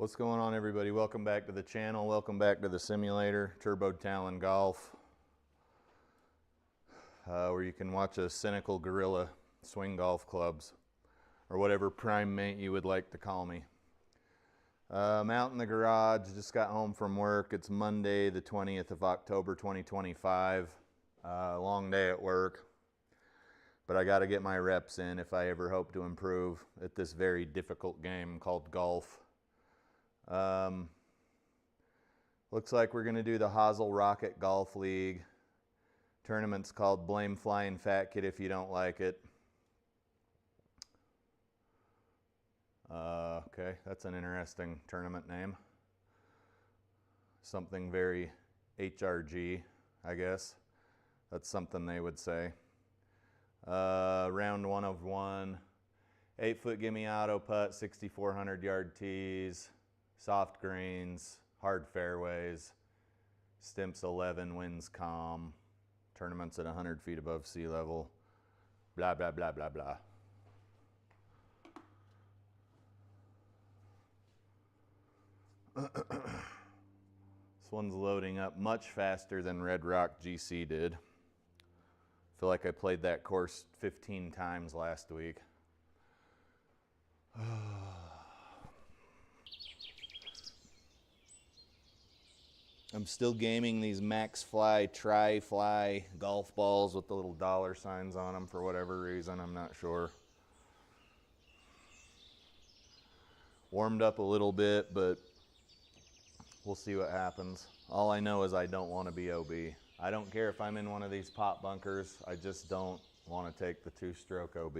What's going on, everybody? Welcome back to the channel. Welcome back to the simulator, Turbo Talon Golf, where you can watch a cynical gorilla swing golf clubs, or whatever prime mate you would like to call me. I'm out in the garage, just got home from work. It's Monday, the 20th of October, 2025. Long day at work, but I got to get my reps in if I ever hope to improve at this very difficult game called golf. Looks like we're going to do the Hosel Rocket Golf League. Tournament's called Blame Flying Fat Kid If You Don't Like It. Okay, that's an interesting tournament name. Something very HRG, I guess. That's something they would say. Round 1 of 1. 8-foot gimme auto putt, 6,400 yard tees. Soft greens, hard fairways, stimps 11, winds calm, tournaments at 100 feet above sea level, blah, blah, blah, blah, blah. This one's loading up much faster than Red Rock GC did. I feel like I played that course 15 times last week. I'm still gaming these Max Fly Tri-Fly golf balls with the little dollar signs on them for whatever reason, I'm not sure. Warmed up a little bit, but we'll see what happens. All I know is I don't want to be OB. I don't care if I'm in one of these pop bunkers, I just don't want to take the 2-stroke OB.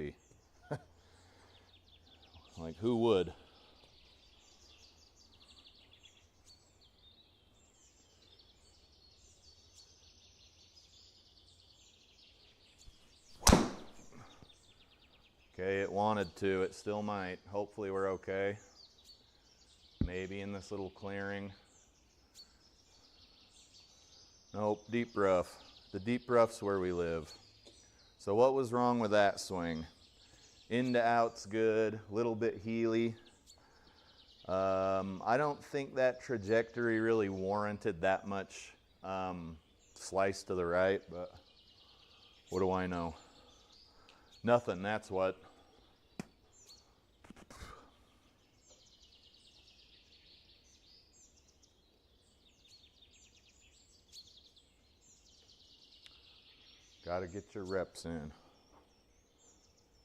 Like, who would? Okay, it wanted to, it still might. Hopefully we're okay. Maybe in this little clearing. Nope, deep rough. The deep rough's where we live. So what was wrong with that swing? In to out's good, a little bit heely. I don't think that trajectory really warranted that much slice to the right, but what do I know? Nothing, that's what. Got to get your reps in.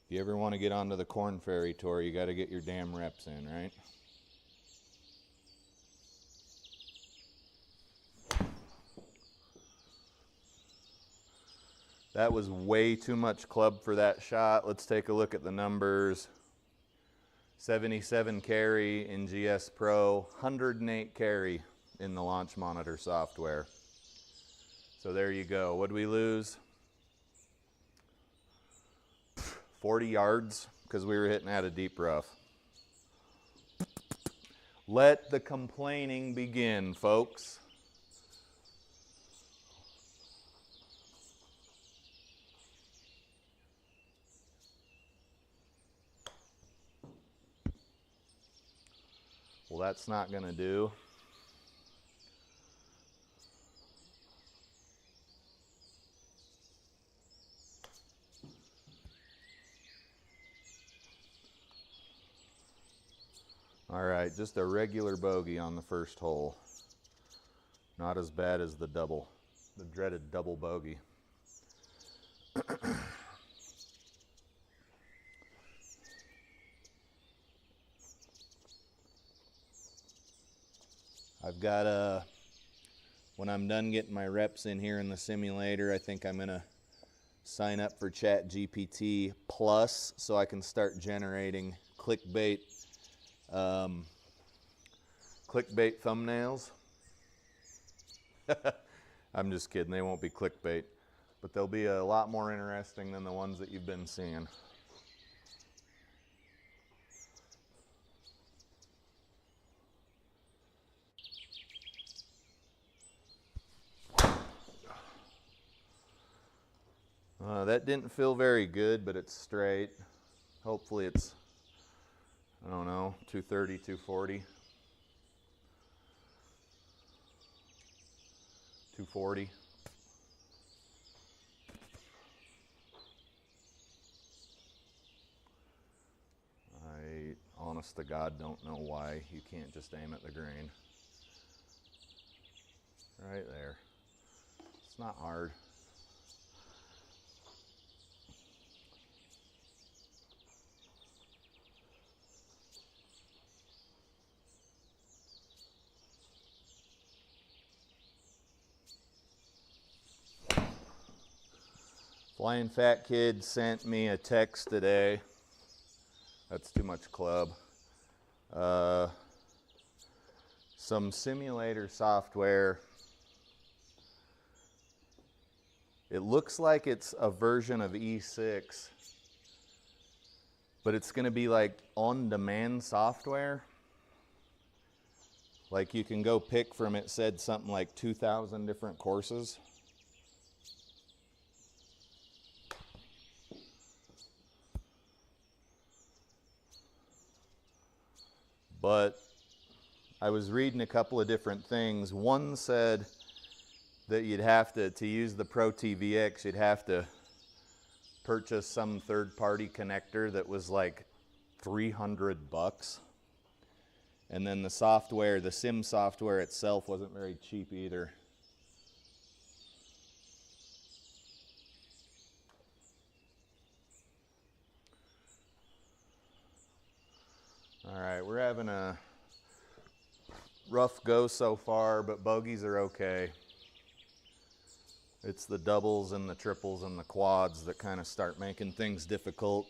If you ever want to get onto the Corn Ferry Tour, you got to get your damn reps in, right? That was way too much club for that shot. Let's take a look at the numbers. 77 carry in GS Pro, 108 carry in the launch monitor software. So there you go. What'd we lose? 40 yards because we were hitting at a deep rough. Let the complaining begin, folks. Well, that's not going to do. All right, just a regular bogey on the first hole. Not as bad as the dreaded double bogey. I've got when I'm done getting my reps in here in the simulator, I think I'm gonna sign up for ChatGPT Plus so I can start generating clickbait thumbnails. I'm just kidding, they won't be clickbait, but they'll be a lot more interesting than the ones that you've been seeing. That didn't feel very good, but it's straight. Hopefully it's, I don't know, 230, 240. 240. I, honest to God, don't know why you can't just aim at the grain. Right there. It's not hard. Flying Fat Kid sent me a text today. That's too much club. Some simulator software. It looks like it's a version of E6, but it's going to be like on-demand software. Like you can go pick from, it said something like 2,000 different courses. But I was reading a couple of different things. One said that you'd have to use the ProTee VX, you'd have to purchase some third-party connector that was like $300. And then the software, the sim software itself wasn't very cheap either. All right, we're having a rough go so far, but bogeys are okay. It's the doubles and the triples and the quads that kind of start making things difficult.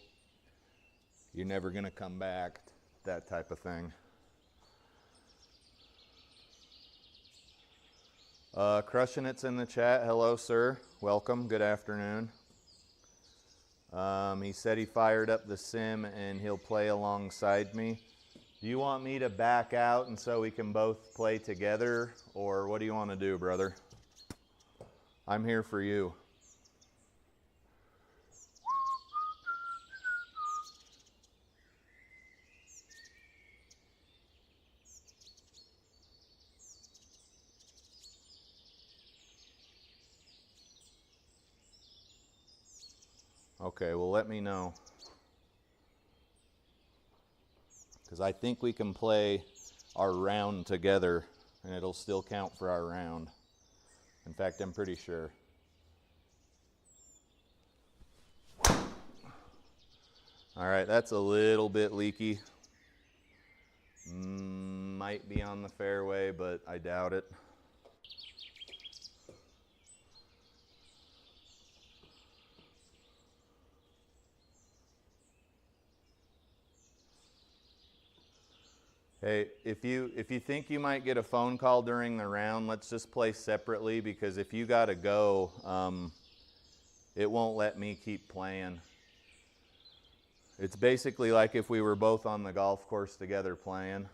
You're never going to come back, that type of thing. Crushing It's in the chat. Hello, sir. Welcome. Good afternoon. He said he fired up the sim and he'll play alongside me. Do you want me to back out and so we can both play together, or what do you want to do, brother? I'm here for you. Okay, well, let me know. Because I think we can play our round together and it'll still count for our round. In fact, I'm pretty sure. All right, that's a little bit leaky. Might be on the fairway, but I doubt it. Hey, if you think you might get a phone call during the round, let's just play separately, because if you gotta go, it won't let me keep playing. It's basically like if we were both on the golf course together playing.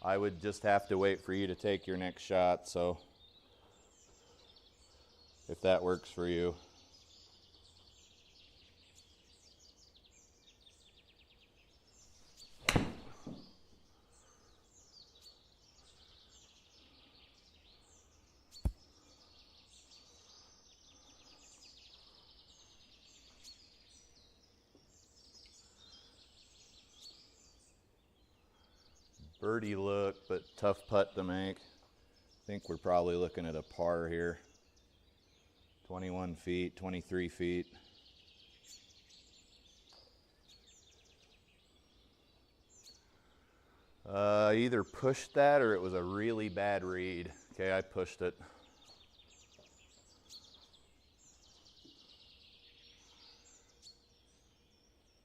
I would just have to wait for you to take your next shot, so if that works for you. Birdie look, but tough putt to make. I think we're probably looking at a par here. 21 feet, 23 feet. Either pushed that or it was a really bad read. Okay, I pushed it.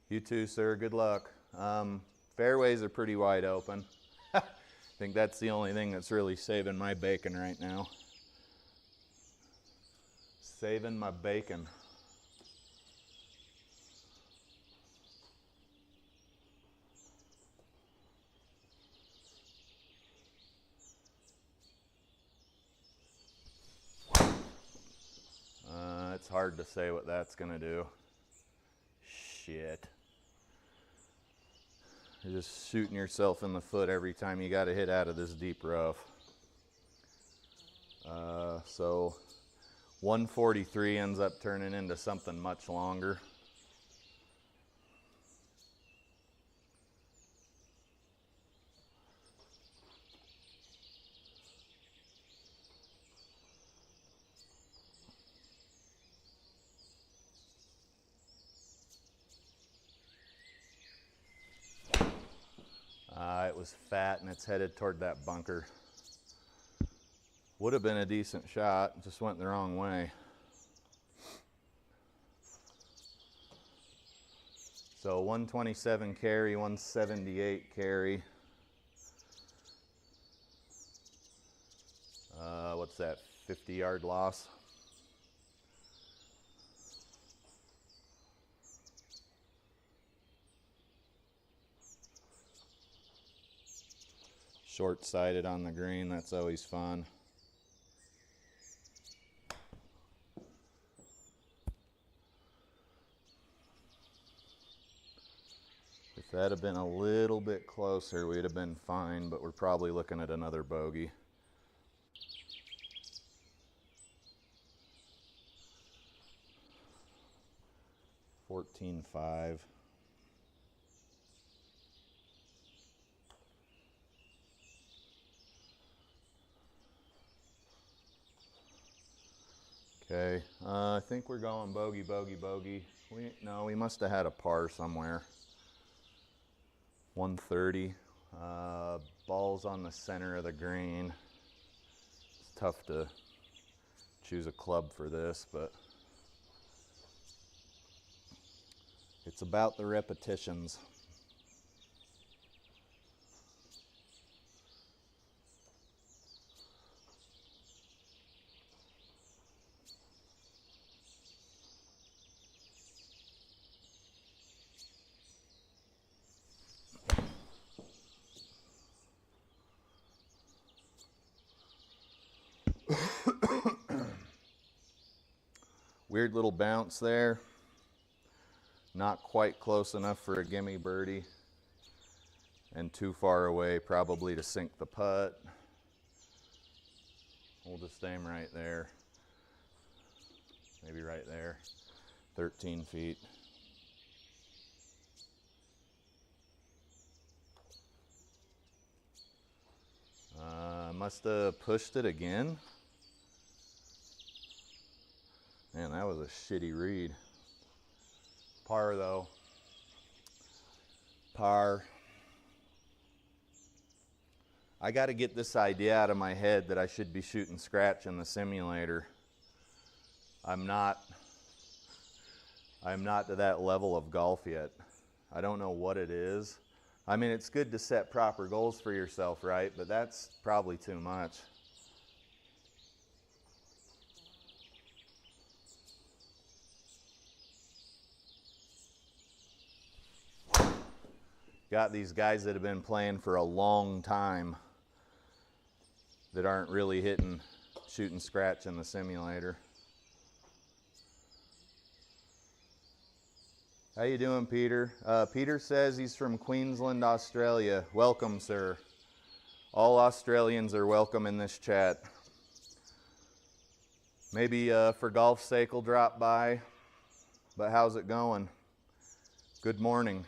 You too, sir. Good luck. Fairways are pretty wide open. I think that's the only thing that's really saving my bacon right now. Saving my bacon. It's hard to say what that's gonna do. Shit. You're just shooting yourself in the foot every time you got to hit out of this deep rough. So 143 ends up turning into something much longer. It was fat and it's headed toward that bunker. Would have been a decent shot, just went the wrong way. So 127 carry, 178 carry. What's that, 50-yard loss? Short-sighted on the green, that's always fun. If that had been a little bit closer, we'd have been fine, but we're probably looking at another bogey. $14.5. Okay, I think we're going bogey, bogey, bogey. No, we must have had a par somewhere. 130. Ball's on the center of the green. It's tough to choose a club for this, but it's about the repetitions. Weird little bounce there. Not quite close enough for a gimme birdie. And too far away probably to sink the putt. We'll just aim right there. Maybe right there. 13 feet. Must have pushed it again. Man, that was a shitty read. Par though. Par. I got to get this idea out of my head that I should be shooting scratch in the simulator. I'm not to that level of golf yet. I don't know what it is. I mean, it's good to set proper goals for yourself, right? But that's probably too much. Got these guys that have been playing for a long time that aren't really shooting scratch in the simulator. How you doing, Peter? Peter says he's from Queensland, Australia. Welcome, sir. All Australians are welcome in this chat. Maybe for golf's sake we'll drop by, but how's it going? Good morning,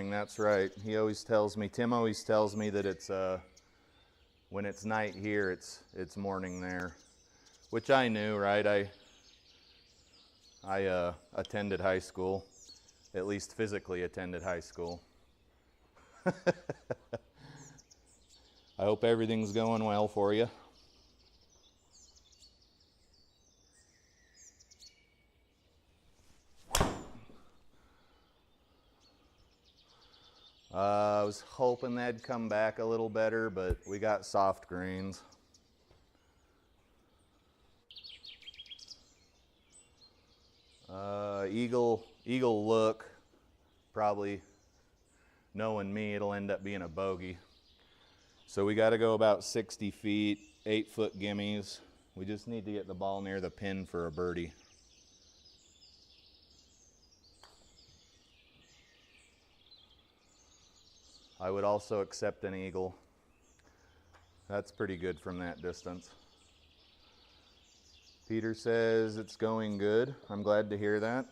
that's right. He always tells me, Tim always tells me that it's, when it's night here, it's morning there, which I knew, right? I attended high school, at least physically attended high school. I hope everything's going well for you. I was hoping they'd come back a little better, but we got soft greens. Eagle look, probably knowing me, it'll end up being a bogey. So we got to go about 60 feet, 8-foot gimmies. We just need to get the ball near the pin for a birdie. I would also accept an eagle. That's pretty good from that distance. Peter says it's going good. I'm glad to hear that.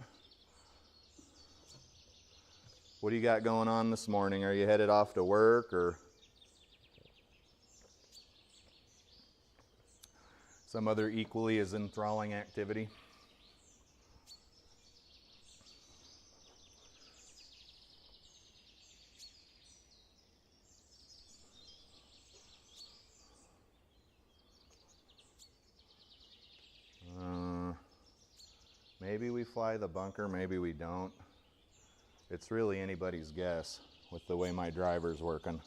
What do you got going on this morning? Are you headed off to work or some other equally as enthralling activity? Maybe we fly the bunker, maybe we don't. It's really anybody's guess with the way my driver's working.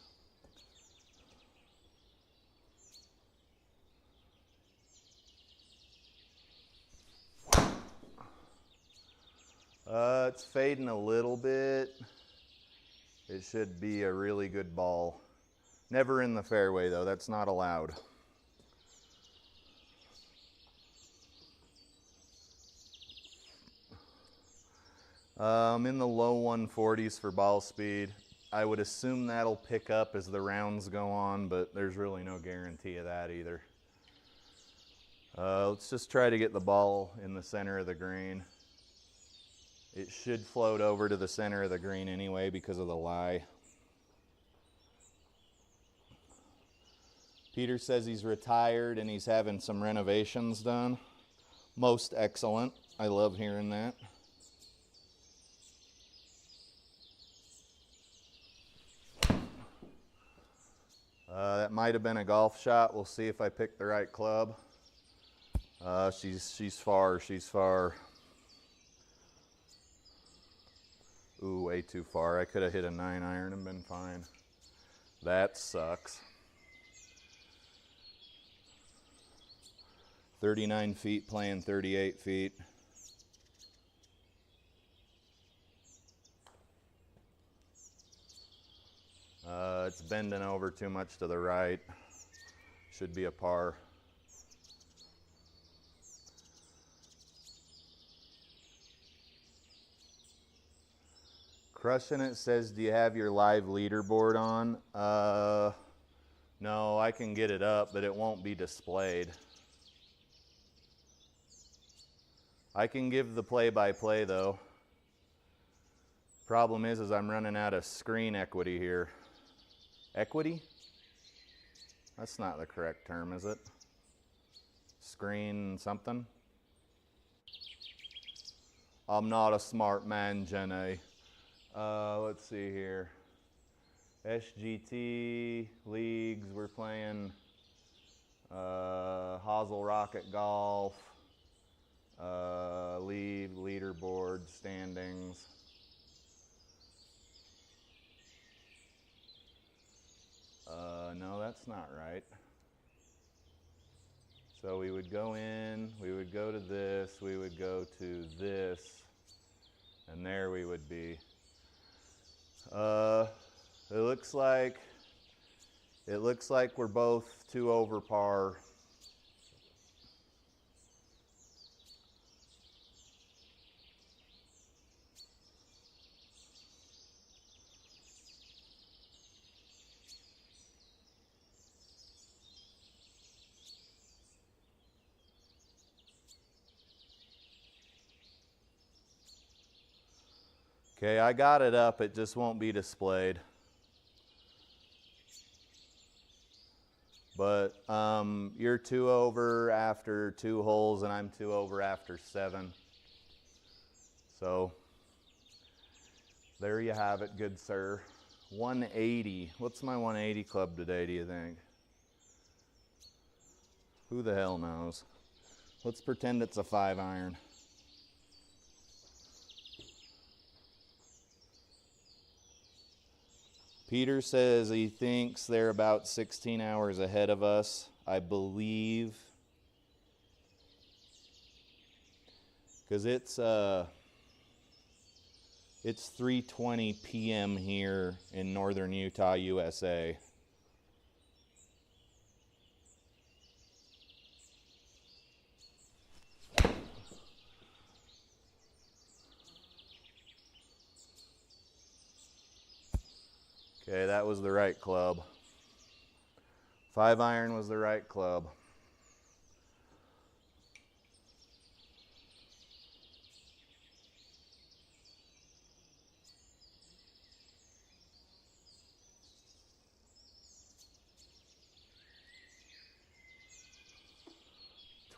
It's fading a little bit. It should be a really good ball. Never in the fairway though, that's not allowed. I'm in the low 140s for ball speed. I would assume that'll pick up as the rounds go on, but there's really no guarantee of that either. Let's just try to get the ball in the center of the green. It should float over to the center of the green anyway because of the lie. Peter says he's retired and he's having some renovations done. Most excellent. I love hearing that. That might have been a golf shot. We'll see if I pick the right club. She's far. Ooh, way too far. I could have hit a 9-iron and been fine. That sucks. 39 feet playing 38 feet. It's bending over too much to the right. Should be a par. Crushing It says, do you have your live leaderboard on? No, I can get it up, but it won't be displayed. I can give the play-by-play though. Problem is I'm running out of screen equity here. Equity? That's not the correct term, is it? Screen something? I'm not a smart man, Jenny. Let's see here. SGT leagues, we're playing Hosel Rocket Golf, leaderboard standings. No, that's not right. So we would go in, we would go to this, we would go to this, and there we would be. It looks like we're both 2 over par. Okay, I got it up, it just won't be displayed. But you're 2 over after 2 holes and I'm 2 over after 7. So there you have it, good sir. 180. What's my 180 club today, do you think? Who the hell knows? Let's pretend it's a 5-iron. Peter says he thinks they're about 16 hours ahead of us, I believe. Because it's 3:20 p.m. here in northern Utah, USA. Okay, that was the right club. 5-iron was the right club.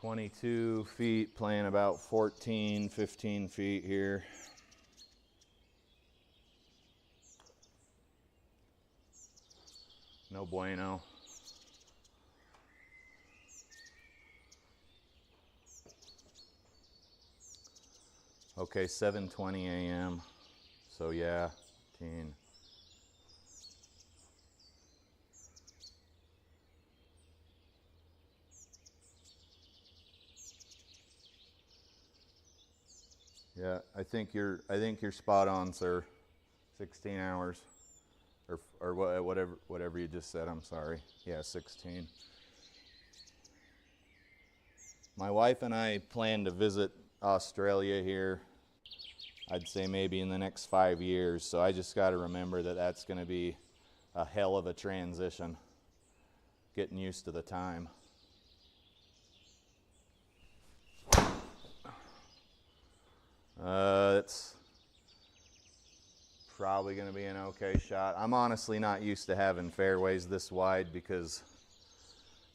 22 feet, playing about 14, 15 feet here. No bueno. Okay, 7:20 a.m. So yeah, 10. Yeah, I think you're spot on, sir. 16 hours, or whatever you just said. I'm sorry. Yeah, 16. My wife and I plan to visit Australia here. I'd say maybe in the next 5 years. So I just got to remember that that's going to be a hell of a transition. Getting used to the time. It's probably going to be an okay shot. I'm honestly not used to having fairways this wide because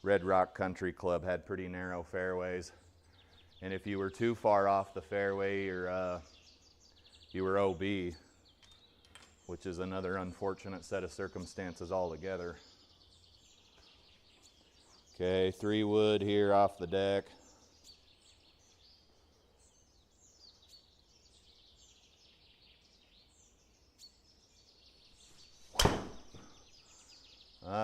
Red Rock Country Club had pretty narrow fairways. And if you were too far off the fairway, you were OB, which is another unfortunate set of circumstances altogether. Okay, 3 wood here off the deck.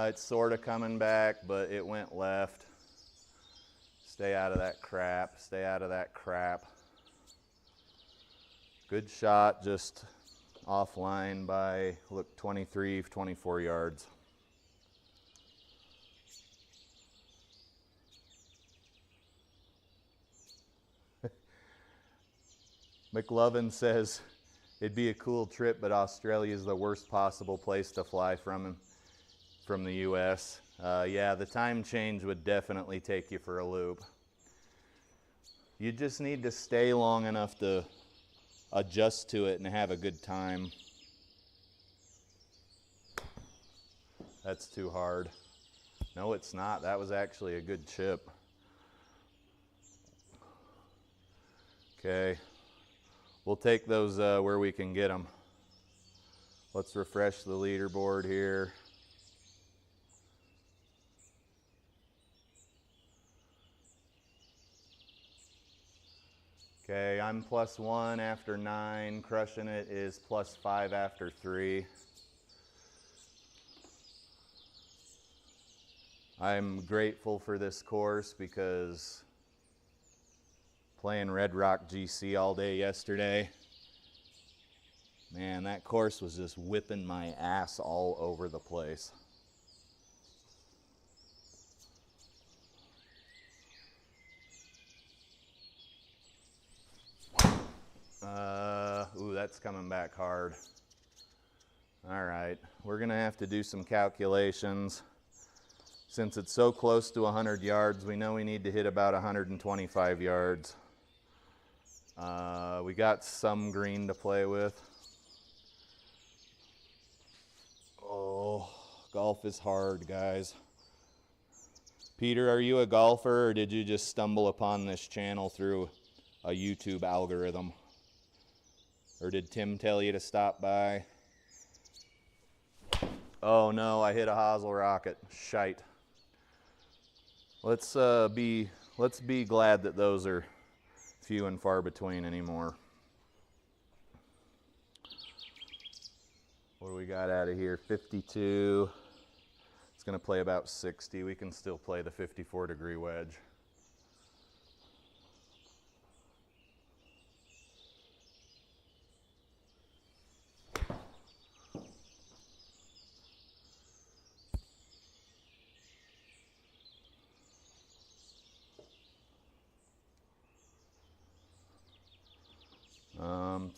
It's sort of coming back, but it went left. Stay out of that crap. Stay out of that crap. Good shot, just offline by, look, 23, 24 yards. McLovin says, it'd be a cool trip, but Australia is the worst possible place to fly from the U.S. Yeah, the time change would definitely take you for a loop. You just need to stay long enough to adjust to it and have a good time. That's too hard. No, it's not. That was actually a good chip. Okay. We'll take those where we can get them. Let's refresh the leaderboard here. Okay, I'm +1 after 9. Crushing it is +5 after 3. I'm grateful for this course because playing Red Rock GC all day yesterday, man, that course was just whipping my ass all over the place. Ooh, that's coming back hard. All right, we're gonna have to do some calculations. Since it's so close to 100 yards, we know we need to hit about 125 yards. We got some green to play with. Oh, golf is hard, guys. Peter, are you a golfer, or did you just stumble upon this channel through a YouTube algorithm? Or did Tim tell you to stop by? Oh no, I hit a hosel rocket. Shite. Let's be glad that those are few and far between anymore. What do we got out of here? 52. It's going to play about 60. We can still play the 54-degree wedge.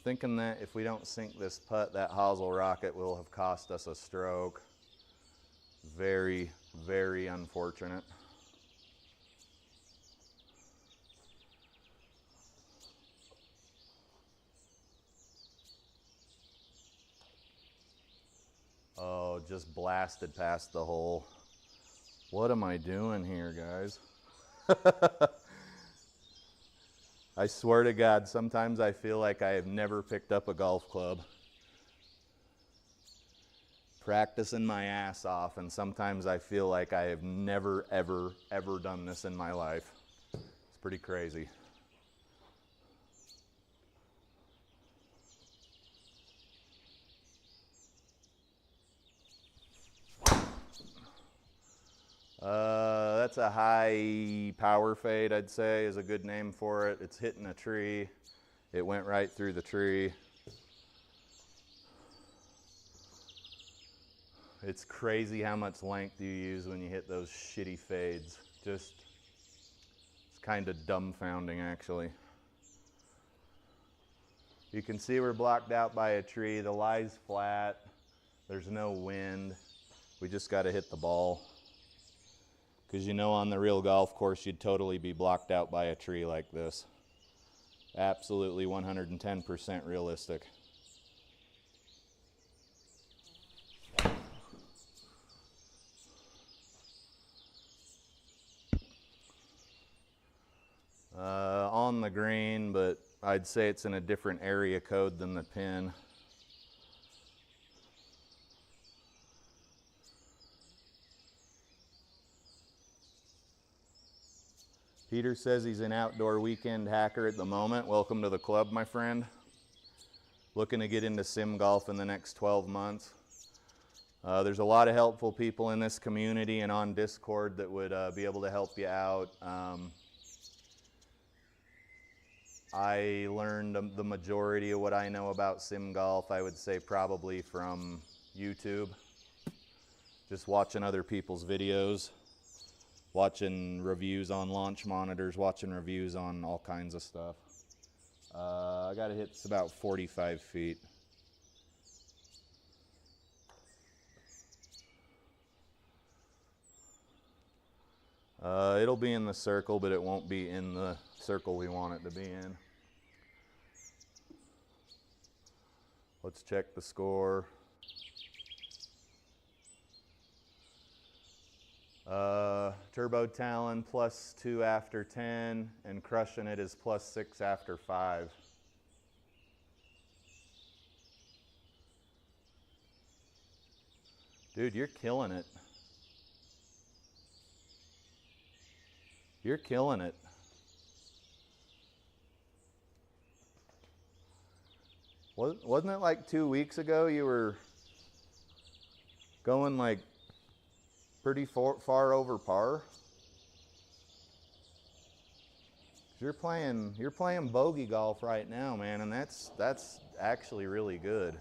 Thinking that if we don't sink this putt, that hosel rocket will have cost us a stroke. Very, very unfortunate. Oh, just blasted past the hole. What am I doing here, guys? I swear to God, sometimes I feel like I have never picked up a golf club. Practicing my ass off, and sometimes I feel like I have never, ever, ever done this in my life. It's pretty crazy. That's a high power fade, I'd say, is a good name for it. It's hitting a tree. It went right through the tree. It's crazy how much length you use when you hit those shitty fades. It's kind of dumbfounding, actually. You can see we're blocked out by a tree. The lie's flat. There's no wind. We just got to hit the ball. Because you know, on the real golf course, you'd totally be blocked out by a tree like this. Absolutely 110% realistic. On the green, but I'd say it's in a different area code than the pin. Peter says he's an outdoor weekend hacker at the moment. Welcome to the club, my friend. Looking to get into sim golf in the next 12 months. There's a lot of helpful people in this community and on Discord that would be able to help you out. I learned the majority of what I know about sim golf, I would say probably from YouTube. Just watching other people's videos. Watching reviews on launch monitors, watching reviews on all kinds of stuff. I got to hit about 45 feet. It'll be in the circle, but it won't be in the circle we want it to be in. Let's check the score. Turbo Talon +2 after 10, and Crushing It is +6 after 5. Dude, you're killing it. You're killing it. Wasn't it like 2 weeks ago you were going like pretty far over par? You're playing bogey golf right now, man, and that's actually really good.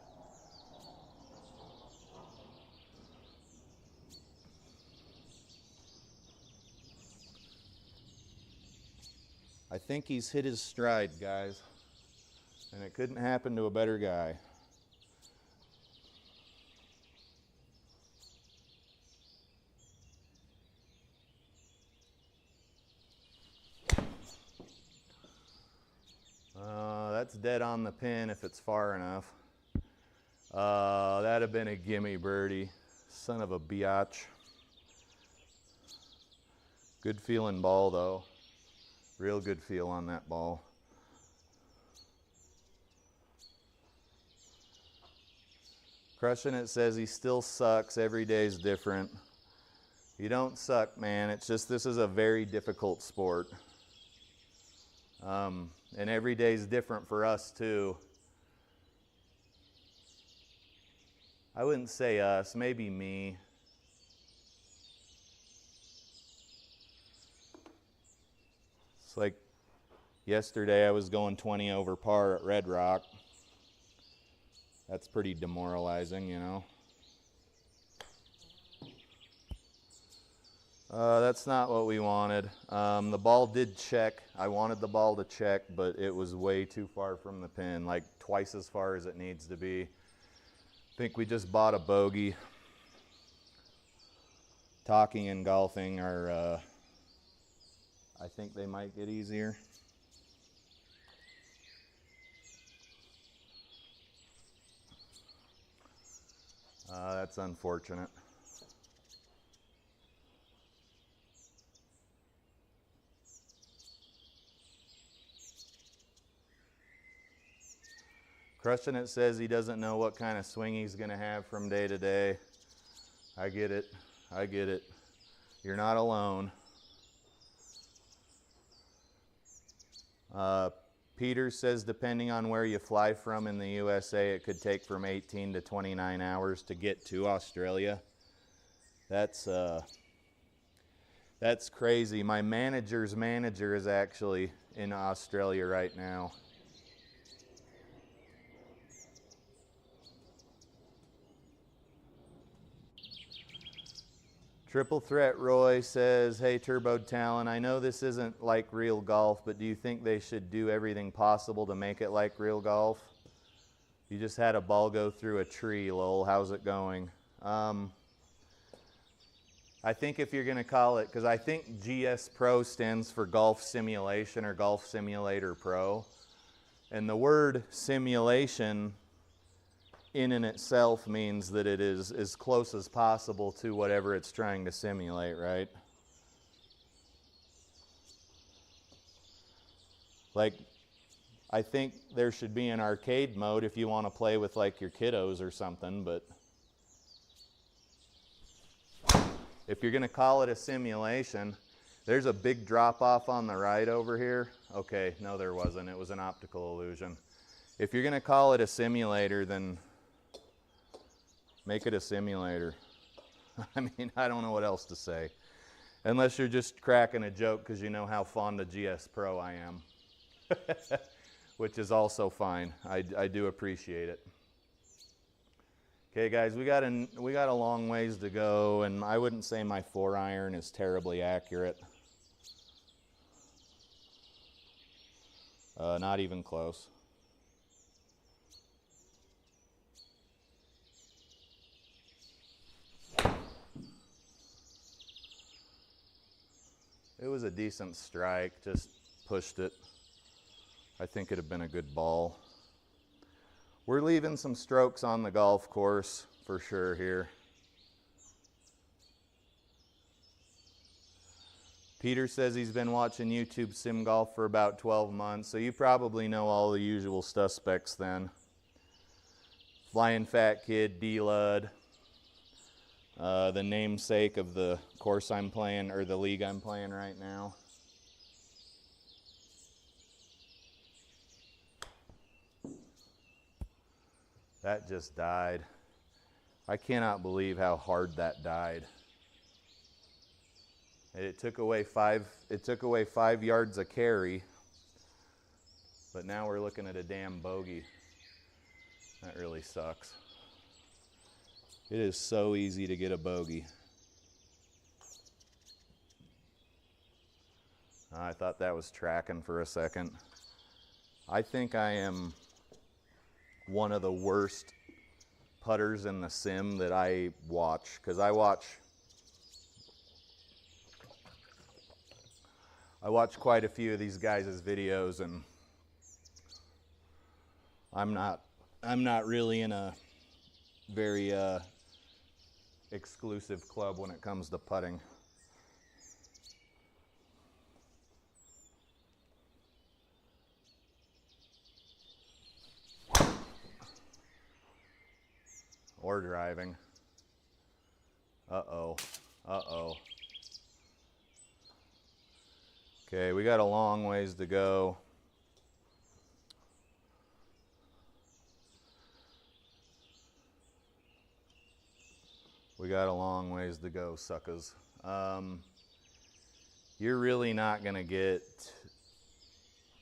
I think he's hit his stride, guys, and it couldn't happen to a better guy. That's dead on the pin if it's far enough. That'd have been a gimme birdie. Son of a biatch. Good feeling ball though. Real good feel on that ball. Crushing It says he still sucks. Every day's different. You don't suck, man. It's just this is a very difficult sport. And every day's different for us too. I wouldn't say us, maybe me. It's like yesterday I was going 20 over par at Red Rock. That's pretty demoralizing, you know. That's not what we wanted. The ball did check. I wanted the ball to check, but it was way too far from the pin, like twice as far as it needs to be. I think we just bought a bogey. Talking and golfing are, I think they might get easier. That's unfortunate. Crushing It says he doesn't know what kind of swing he's going to have from day to day. I get it. I get it. You're not alone. Peter says depending on where you fly from in the USA, it could take from 18 to 29 hours to get to Australia. That's crazy. My manager's manager is actually in Australia right now. Triple Threat Roy says, hey Turbo Talent, I know this isn't like real golf, but do you think they should do everything possible to make it like real golf? You just had a ball go through a tree, lol. How's it going? I think if you're going to call it, because I think GS Pro stands for Golf Simulation or Golf Simulator Pro. And the word simulation in and itself means that it is as close as possible to whatever it's trying to simulate, right? Like, I think there should be an arcade mode if you want to play with like your kiddos or something, but if you're going to call it a simulation, there's a big drop off on the right over here. Okay, no there wasn't. It was an optical illusion. If you're going to call it a simulator, then make it a simulator. I mean, I don't know what else to say. Unless you're just cracking a joke because you know how fond of GS Pro I am. Which is also fine. I do appreciate it. Okay guys, we got a long ways to go, and I wouldn't say my 4-iron is terribly accurate. Not even close. It was a decent strike, just pushed it. I think it'd have been a good ball. We're leaving some strokes on the golf course for sure here. Peter says he's been watching YouTube Sim Golf for about 12 months, so you probably know all the usual suspects then. Flying Fat Kid, D-Lud, the namesake of the course I'm playing, or the league I'm playing right now. That just died. I cannot believe how hard that died. It took away 5 yards of carry, but now we're looking at a damn bogey. That really sucks. It is so easy to get a bogey. I thought that was tracking for a second. I think I am one of the worst putters in the sim that I watch, because I watch quite a few of these guys' videos, and I'm not really in a very exclusive club when it comes to putting. Or driving. Uh-oh. Uh-oh. Okay, we got a long ways to go. We got a long ways to go, suckers. You're really not gonna get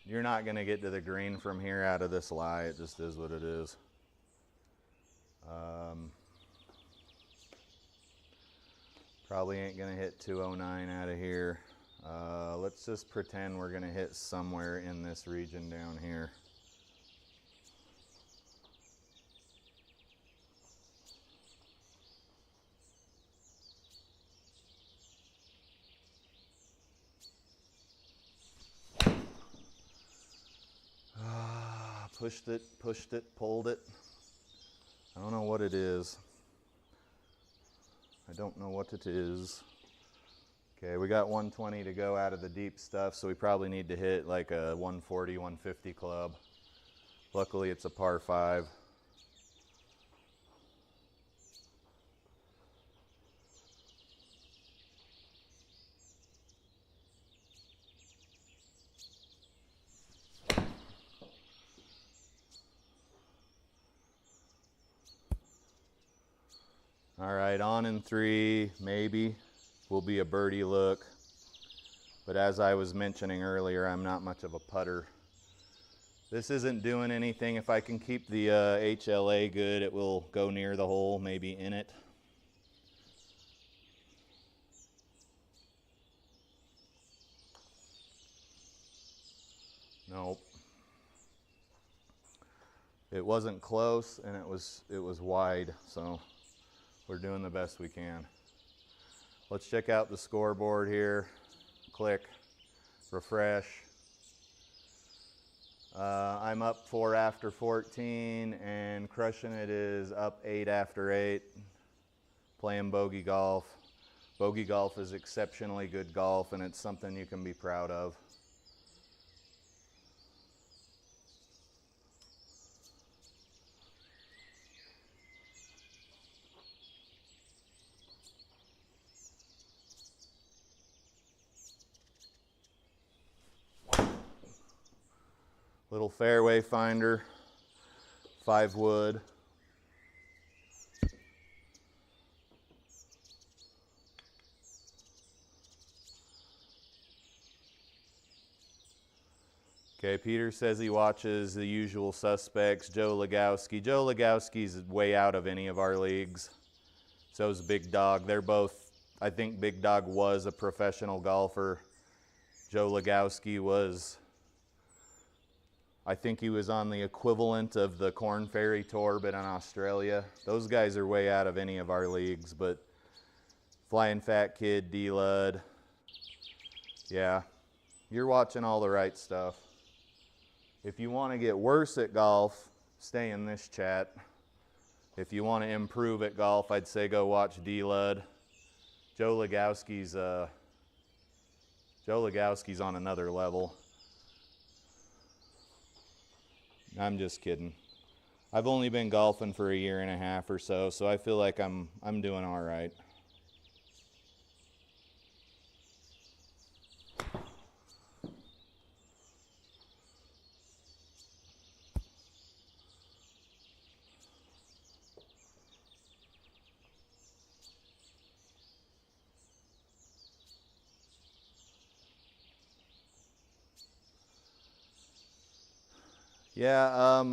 to the green from here out of this lie. It just is what it is. Probably ain't gonna hit 209 out of here. Let's just pretend we're gonna hit somewhere in this region down here. Pushed it, pulled it. I don't know what it is. I don't know what it is. Okay, we got 120 to go out of the deep stuff, so we probably need to hit like a 140, 150 club. Luckily it's a par 5. All right, on in 3, maybe will be a birdie look. But as I was mentioning earlier, I'm not much of a putter. This isn't doing anything. If I can keep the HLA good, it will go near the hole, maybe in it. Nope. It wasn't close, and it was wide, so we're doing the best we can. Let's check out the scoreboard here. Click, refresh. I'm up 4 after 14, and Crushing It is up 8 after 8. Playing bogey golf. Bogey golf is exceptionally good golf, and it's something you can be proud of. Little fairway finder, 5 wood. Okay, Peter says he watches the usual suspects. Joe Legowski. Joe Legowski's way out of any of our leagues. So's Big Dog. They're both, I think Big Dog was a professional golfer. Joe Legowski was, I think he was on the equivalent of the Corn Ferry Tour, but in Australia. Those guys are way out of any of our leagues, but Flying Fat Kid, D-Lud. Yeah, you're watching all the right stuff. If you want to get worse at golf, stay in this chat. If you want to improve at golf, I'd say go watch D-Lud. Joe Legowski's on another level. I'm just kidding. I've only been golfing for a year and a half or so, so I feel like I'm doing all right. Yeah,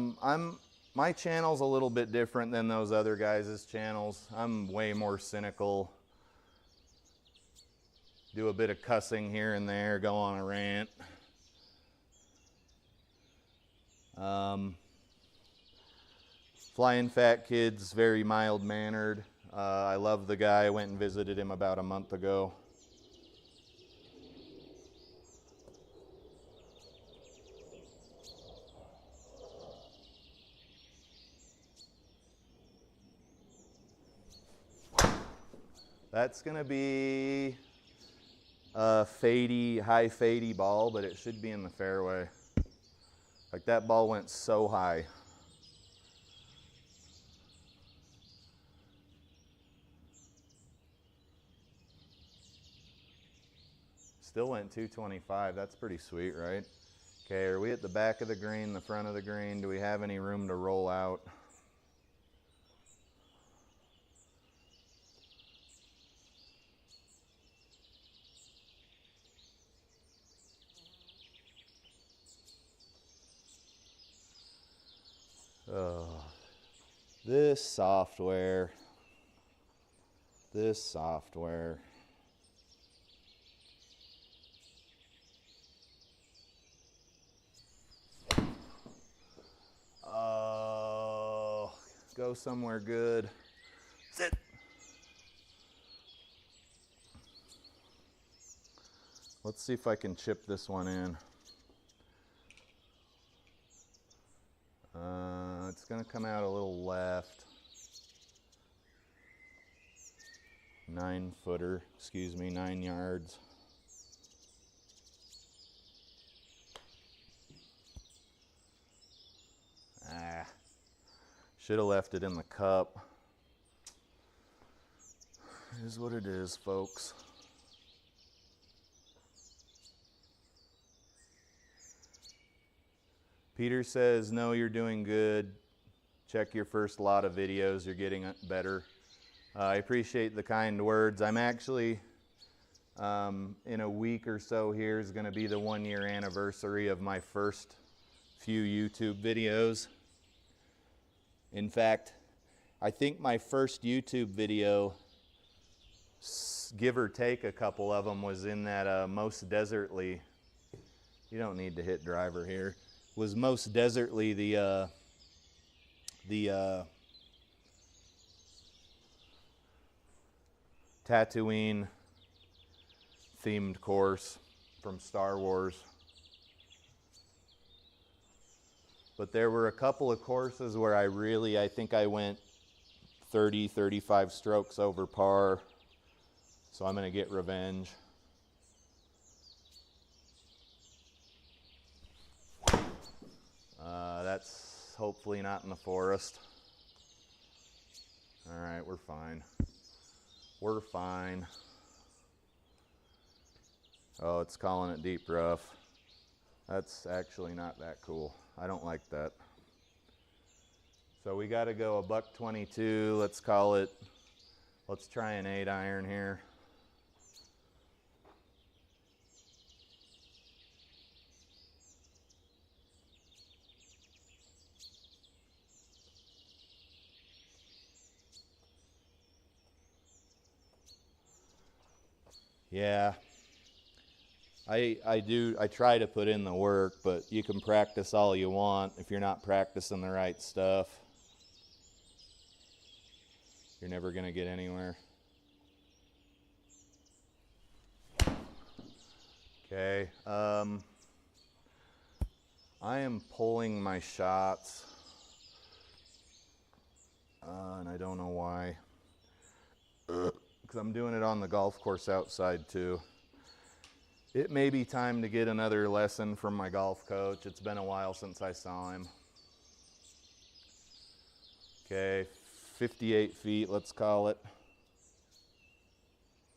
my channel's a little bit different than those other guys' channels. I'm way more cynical. Do a bit of cussing here and there, go on a rant. Flying Fat Kid's very mild-mannered. I love the guy. I went and visited him about a month ago. That's gonna be a fadey, high fadey ball, but it should be in the fairway. Like that ball went so high. Still went 225, that's pretty sweet, right? Okay, are we at the back of the green, the front of the green? Do we have any room to roll out? Oh, this software. Oh, go somewhere good. Sit. Let's see if I can chip this one in. It's going to come out a little left. 9 footer, excuse me, 9 yards. Should have left it in the cup. It is what it is, folks. Peter says, no, you're doing good. Check your first lot of videos. You're getting better. I appreciate the kind words. I'm actually, in a week or so here is going to be the 1-year anniversary of my first few YouTube videos. In fact, I think my first YouTube video, give or take a couple of them, was in that most desertly, you don't need to hit driver here, was most desertly the Tatooine themed course from Star Wars. But there were a couple of courses where I think I went 30, 35 strokes over par. So I'm going to get revenge. That's hopefully not in the forest. All right, we're fine. We're fine. Oh, it's calling it deep rough. That's actually not that cool. I don't like that. So we got to go a $122. Let's call it, let's try an 8-iron here. Yeah, I try to put in the work, but you can practice all you want. If you're not practicing the right stuff, you're never going to get anywhere. Okay, I am pulling my shots, and I don't know why. Because I'm doing it on the golf course outside too. It may be time to get another lesson from my golf coach. It's been a while since I saw him. Okay, 58 feet, let's call it.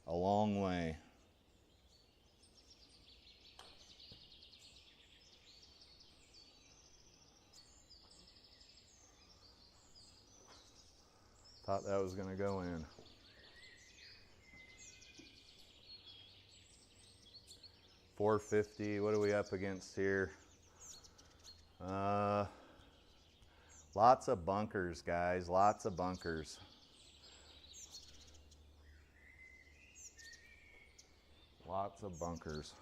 A long way. Thought that was going to go in. $450, what are we up against here? Lots of bunkers, guys, lots of bunkers. Lots of bunkers.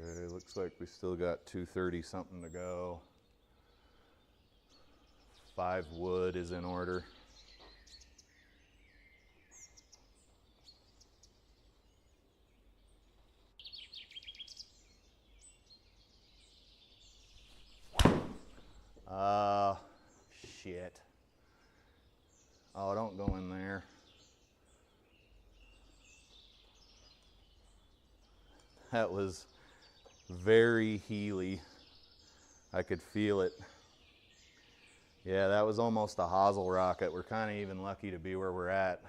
Okay, looks like we still got 230 something to go. 5 wood is in order. Shit. Oh, don't go in there. That was very heely. I could feel it. Yeah, that was almost a hosel rocket. We're kind of even lucky to be where we're at.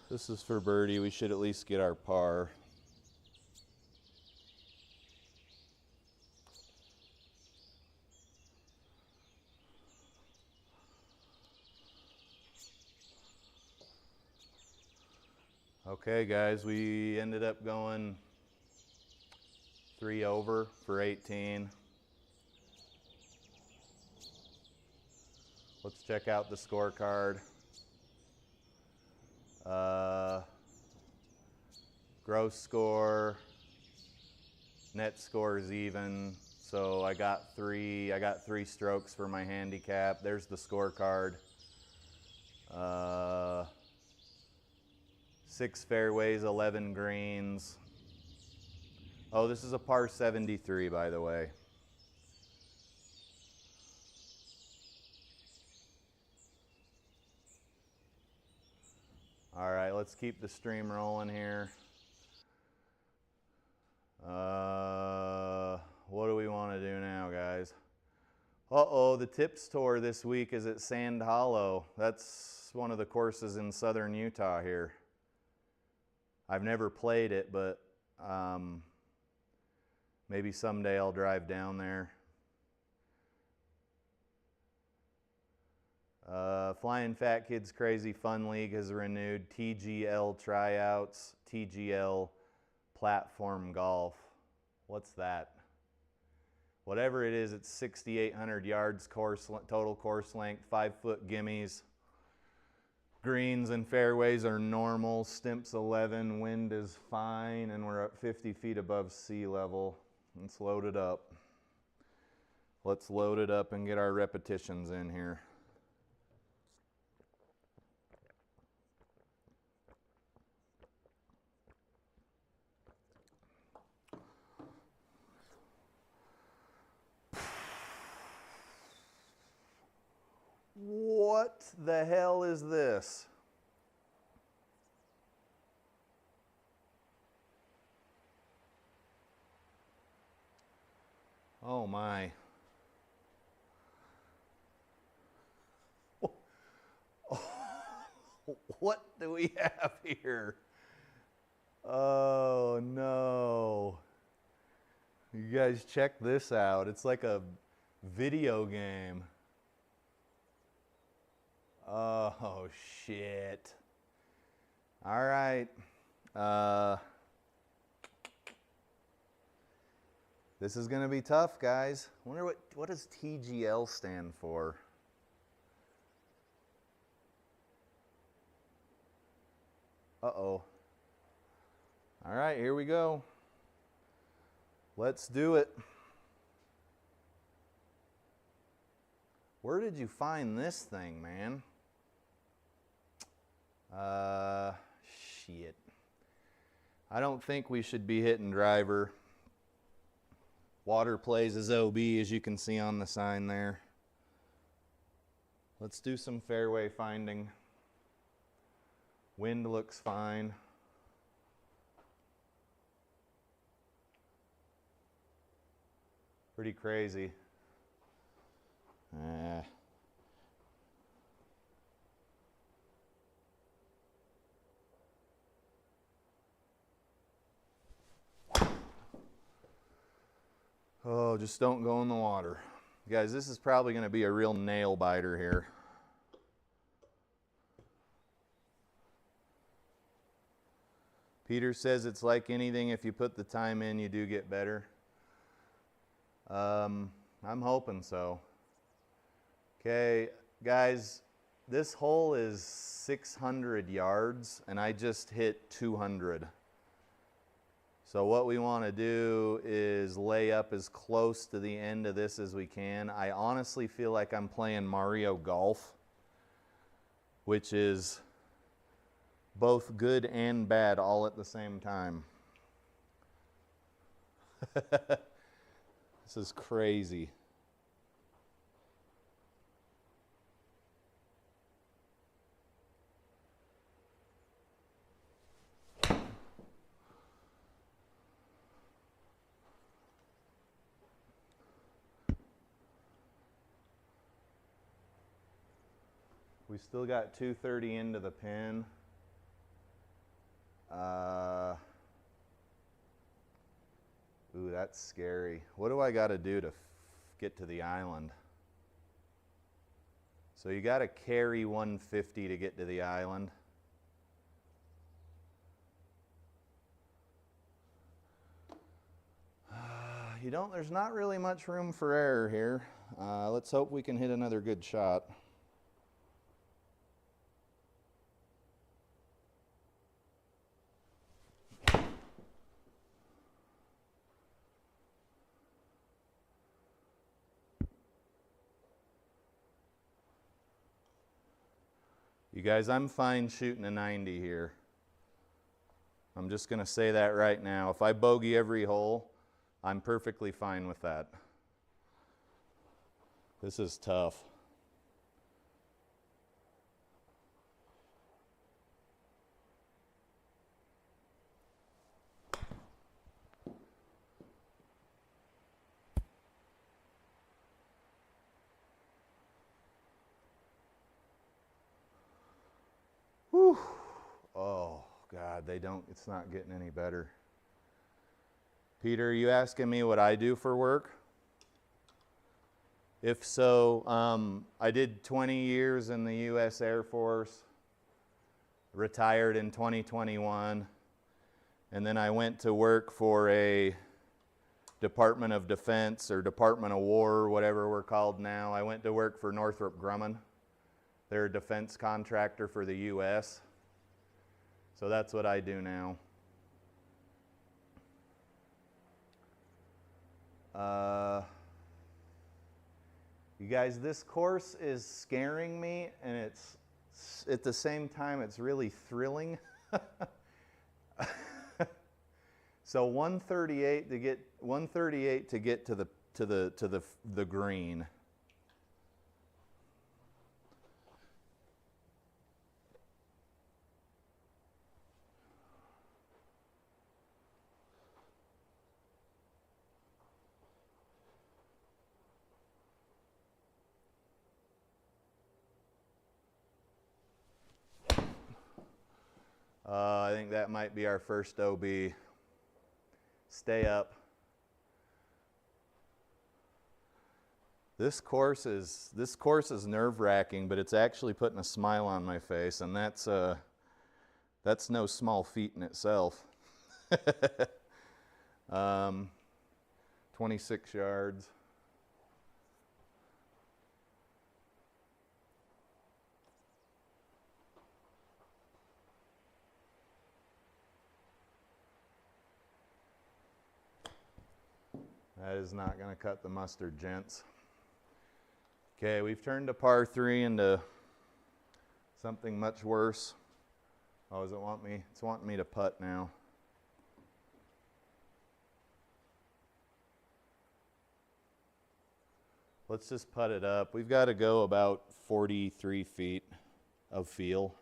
This is for birdie. We should at least get our par. Okay, guys, we ended up going 3 over for 18. Let's check out the scorecard. Gross score, net score is even. So I got three strokes for my handicap. There's the scorecard. 6 fairways, 11 greens. Oh, this is a par 73, by the way. All right, let's keep the stream rolling here. What do we want to do now, guys? Uh-oh, the Tips Tour this week is at Sand Hollow. That's one of the courses in southern Utah here. I've never played it, but maybe someday I'll drive down there. Flying Fat Kids Crazy Fun League has renewed. TGL tryouts, TGL platform golf. What's that? Whatever it is, it's 6,800 yards total course length, 5-foot gimmies. Greens and fairways are normal. Stimps 11, wind is fine, and we're at 50 feet above sea level. Let's load it up. Let's load it up and get our repetitions in here. What the hell is this? Oh my. What do we have here? Oh no. You guys check this out. It's like a video game. Oh shit. All right. This is gonna be tough, guys. I wonder what does TGL stand for? Uh-oh. All right, here we go. Let's do it. Where did you find this thing, man? Shit. I don't think we should be hitting driver. Water plays as OB, as you can see on the sign there. Let's do some fairway finding. Wind looks fine. Pretty crazy. Oh, just don't go in the water. Guys, this is probably going to be a real nail biter here. Peter says it's like anything, if you put the time in, you do get better. I'm hoping so. Okay, guys, this hole is 600 yards, and I just hit 200. So what we want to do is lay up as close to the end of this as we can. I honestly feel like I'm playing Mario Golf, which is both good and bad all at the same time. This is crazy. We still got 230 into the pin. Ooh, that's scary. What do I got to do to get to the island? So you got to carry 150 to get to the island. There's not really much room for error here. Let's hope we can hit another good shot. You guys, I'm fine shooting a 90 here. I'm just going to say that right now. If I bogey every hole, I'm perfectly fine with that. This is tough. Whew. Oh, God, it's not getting any better. Peter, are you asking me what I do for work? If so, I did 20 years in the U.S. Air Force, retired in 2021, and then I went to work for a Department of Defense or Department of War, whatever we're called now. I went to work for Northrop Grumman. They're a defense contractor for the U.S. So that's what I do now. You guys, this course is scaring me, and it's at the same time it's really thrilling. So 138 to get to the green. I think that might be our first OB. Stay up. This course is nerve-wracking, but it's actually putting a smile on my face, and that's no small feat in itself. 26 yards. That is not going to cut the mustard, gents. Okay, we've turned a par 3 into something much worse. Oh, does it want me? It's wanting me to putt now. Let's just putt it up. We've got to go about 43 feet of feel.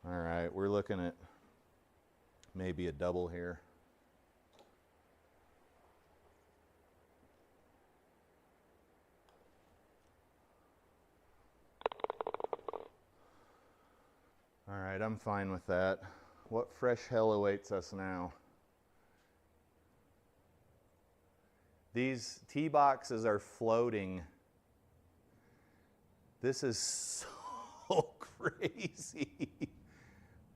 All right, we're looking at maybe a double here. All right, I'm fine with that. What fresh hell awaits us now? These tee boxes are floating. This is so crazy.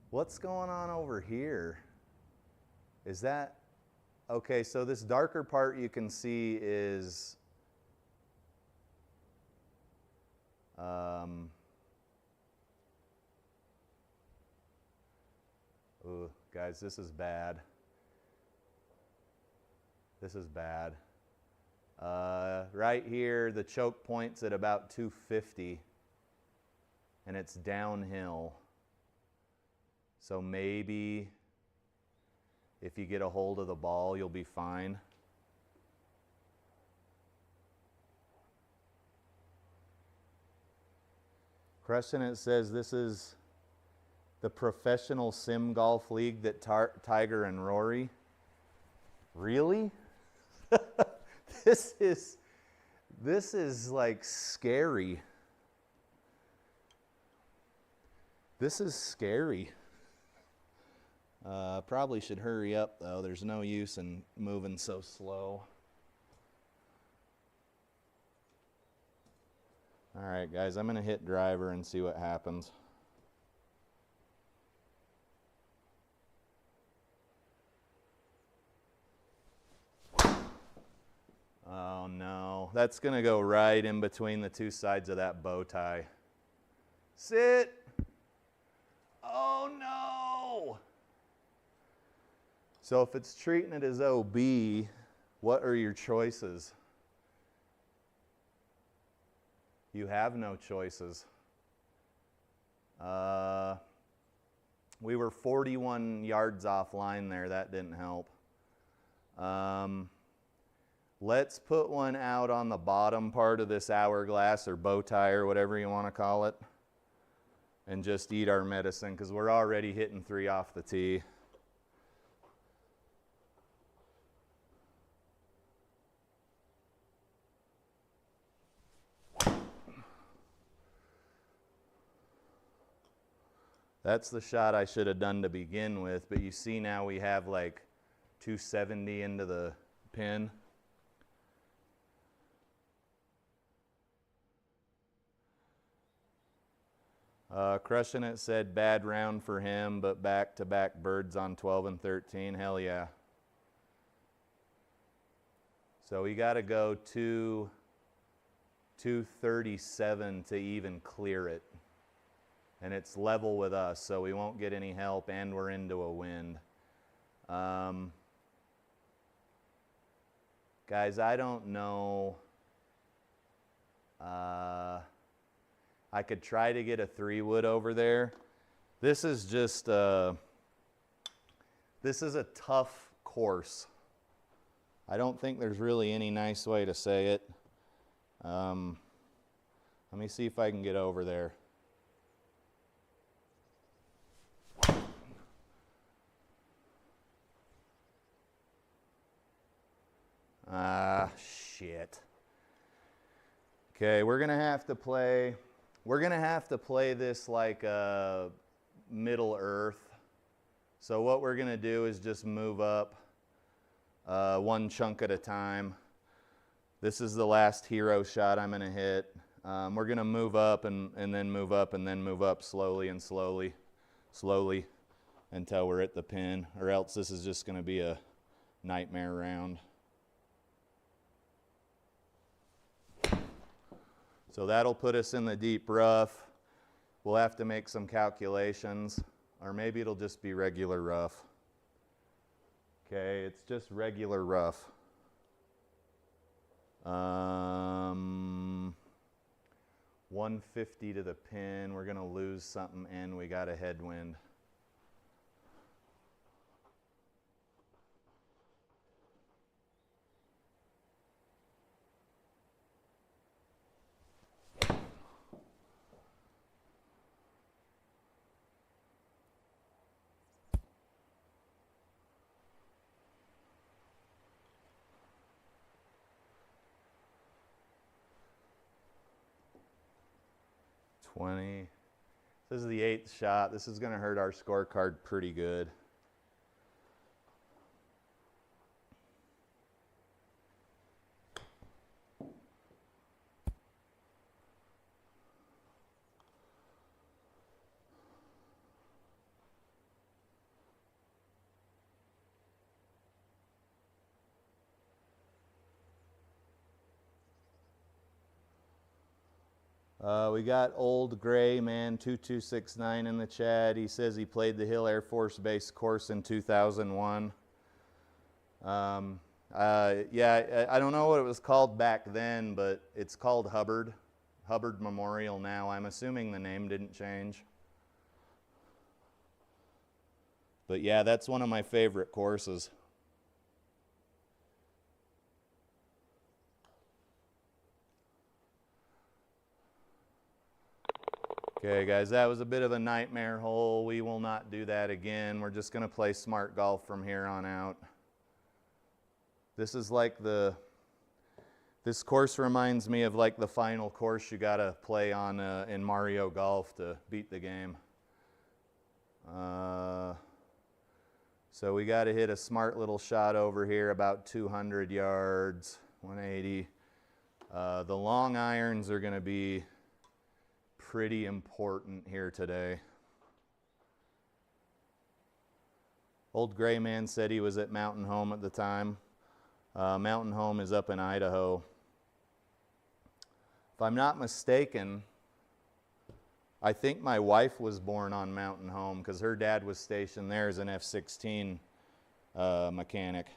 What's going on over here? Is that, okay, so this darker part you can see is, ooh, guys, this is bad. This is bad. Right here, the choke point's at about 250, and it's downhill. So maybe if you get a hold of the ball, you'll be fine. Crescent says this is the professional sim golf league that Tiger and Rory. Really? This is like scary. This is scary. Probably should hurry up though. There's no use in moving so slow. All right, guys, I'm going to hit driver and see what happens. Oh no, that's going to go right in between the two sides of that bow tie. Sit. Oh no. So if it's treating it as OB, what are your choices? You have no choices. We were 41 yards offline there. That didn't help. Let's put one out on the bottom part of this hourglass or bow tie or whatever you want to call it, and just eat our medicine because we're already hitting 3 off the tee. That's the shot I should have done to begin with, but you see now we have like 270 into the pin. Crushing It said bad round for him, but back-to-back birds on 12 and 13. Hell yeah. So we got to go 237 to even clear it. And it's level with us, so we won't get any help, and we're into a wind. Guys, I don't know. I could try to get a 3-wood over there. This is just, this is a tough course. I don't think there's really any nice way to say it. Let me see if I can get over there. Shit. Okay, we're gonna have to play this like a Middle Earth. So what we're gonna do is just move up one chunk at a time. This is the last hero shot I'm gonna hit. We're gonna move up and then move up and then move up slowly and slowly until we're at the pin, or else this is just gonna be a nightmare round. So that'll put us in the deep rough. We'll have to make some calculations, or maybe it'll just be regular rough. Okay, it's just regular rough. 150 to the pin. We're gonna lose something, and we got a headwind. This is the 8th shot. This is going to hurt our scorecard pretty good. We got Old Gray Man 2269 in the chat. He says he played the Hill Air Force Base course in 2001. Yeah, I don't know what it was called back then, but it's called Hubbard Memorial now. I'm assuming the name didn't change. But yeah, that's one of my favorite courses. Okay, guys, that was a bit of a nightmare hole. We will not do that again. We're just going to play smart golf from here on out. This is like this course reminds me of like the final course you got to play on in Mario Golf to beat the game. So we got to hit a smart little shot over here, about 200 yards, 180. The long irons are going to be pretty important here today. Old Gray Man said he was at Mountain Home at the time. Mountain Home is up in Idaho. If I'm not mistaken, I think my wife was born on Mountain Home because her dad was stationed there as an F-16 mechanic.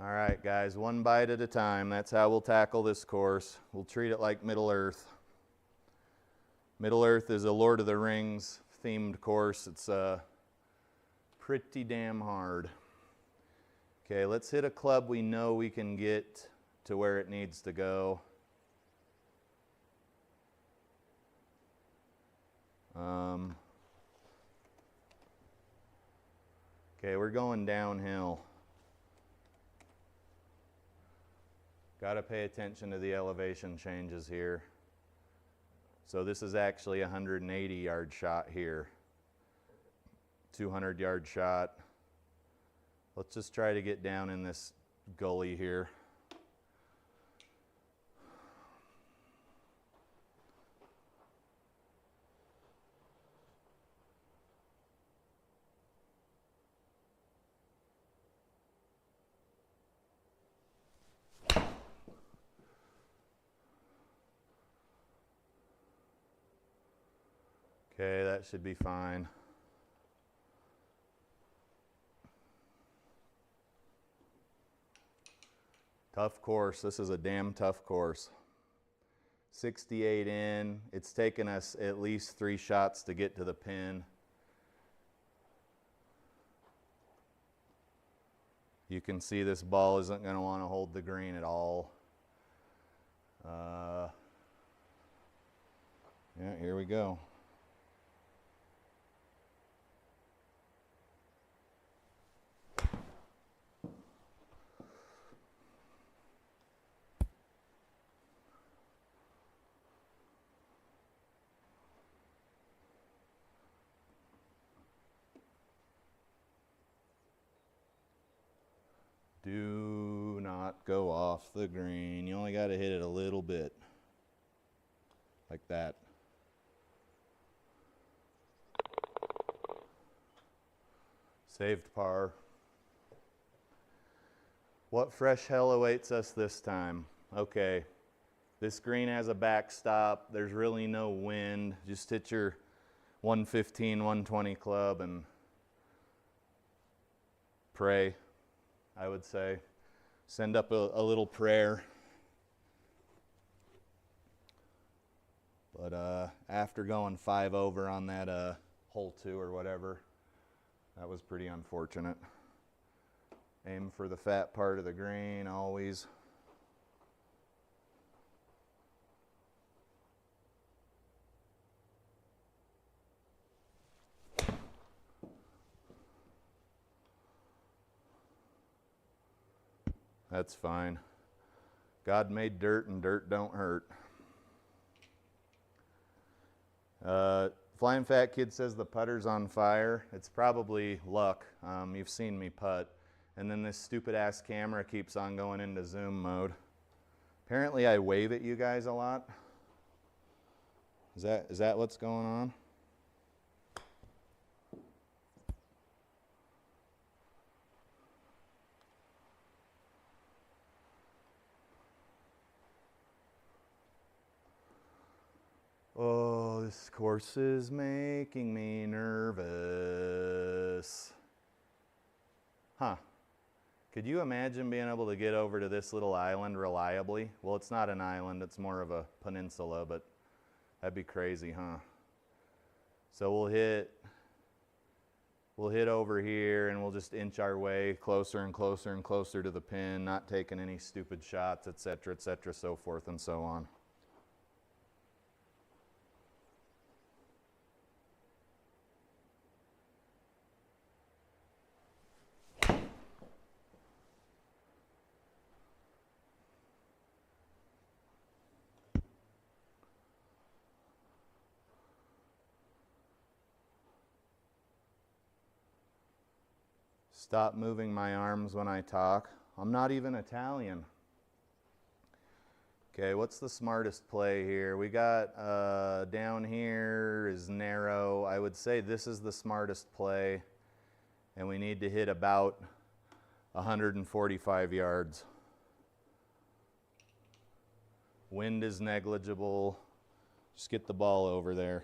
All right, guys, one bite at a time. That's how we'll tackle this course. We'll treat it like Middle Earth. Middle Earth is a Lord of the Rings themed course. It's pretty damn hard. Okay, let's hit a club we know we can get to where it needs to go. Okay, we're going downhill. Got to pay attention to the elevation changes here. So this is actually a 180-yard shot here. 200-yard shot. Let's just try to get down in this gully here. Okay, that should be fine. Tough course. This is a damn tough course. 68 in. It's taken us at least 3 shots to get to the pin. You can see this ball isn't going to want to hold the green at all. Yeah, here we go. Do not go off the green. You only got to hit it a little bit. Like that. Saved par. What fresh hell awaits us this time? Okay, this green has a backstop. There's really no wind. Just hit your 115, 120 club and pray, I would say. Send up a little prayer. But after going 5 over on that hole 2 or whatever, that was pretty unfortunate. Aim for the fat part of the green always. That's fine. God made dirt and dirt don't hurt. Flying Fat Kid says the putter's on fire. It's probably luck. You've seen me putt. And then this stupid ass camera keeps on going into zoom mode. Apparently I wave at you guys a lot. Is that what's going on? Oh, this course is making me nervous. Huh. Could you imagine being able to get over to this little island reliably? Well, it's not an island, it's more of a peninsula, but that'd be crazy, huh? So we'll hit over here and we'll just inch our way closer and closer and closer to the pin, not taking any stupid shots, etc., so forth and so on. Stop moving my arms when I talk. I'm not even Italian. Okay, what's the smartest play here? We got down here is narrow. I would say this is the smartest play, and we need to hit about 145 yards. Wind is negligible. Just get the ball over there.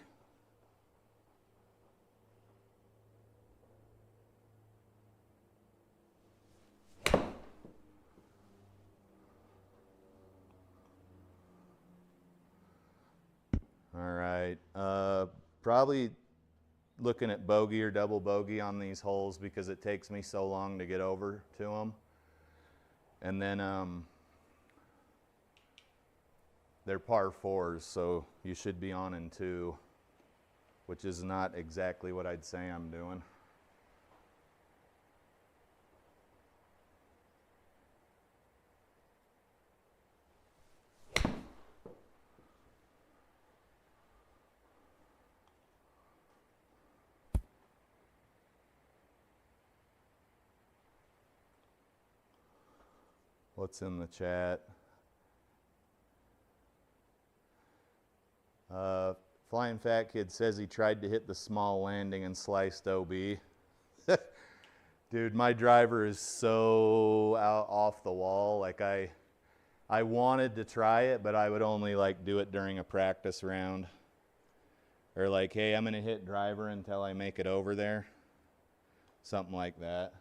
All right, probably looking at bogey or double bogey on these holes because it takes me so long to get over to them. And then they're par fours, so you should be on in 2, which is not exactly what I'd say I'm doing. What's in the chat? Flying Fat Kid says he tried to hit the small landing and sliced OB. Dude, my driver is so out off the wall. Like I wanted to try it, but I would only like do it during a practice round. Or like, hey, I'm gonna hit driver until I make it over there. Something like that.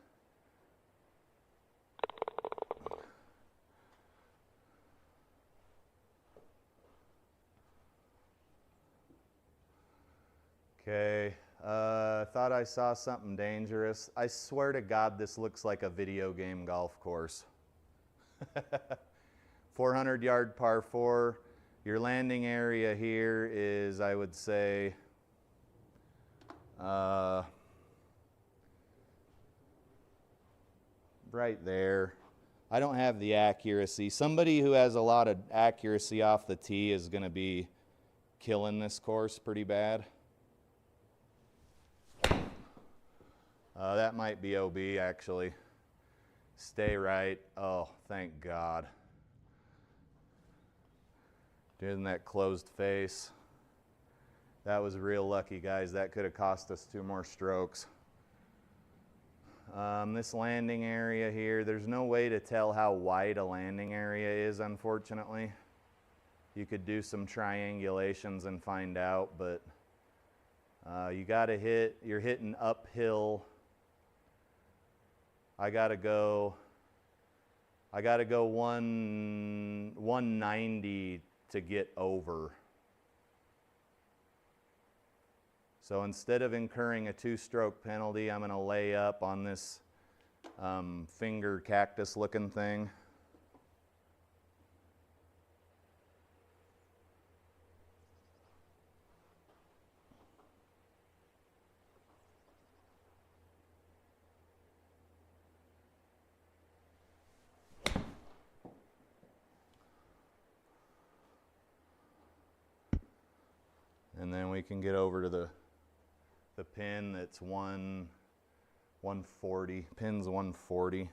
Okay, thought I saw something dangerous. I swear to God, this looks like a video game golf course. 400-yard par 4. Your landing area here is, I would say, right there. I don't have the accuracy. Somebody who has a lot of accuracy off the tee is going to be killing this course pretty bad. That might be OB, actually. Stay right. Oh, thank God. Doing that closed face. That was real lucky, guys. That could have cost us 2 more strokes. This landing area here, there's no way to tell how wide a landing area is, unfortunately. You could do some triangulations and find out, but you got to hit, you're hitting uphill. I gotta go 190 to get over. So instead of incurring a 2-stroke penalty, I'm gonna lay up on this finger cactus looking thing. And then we can get over to the pin that's 140. Pin's 140.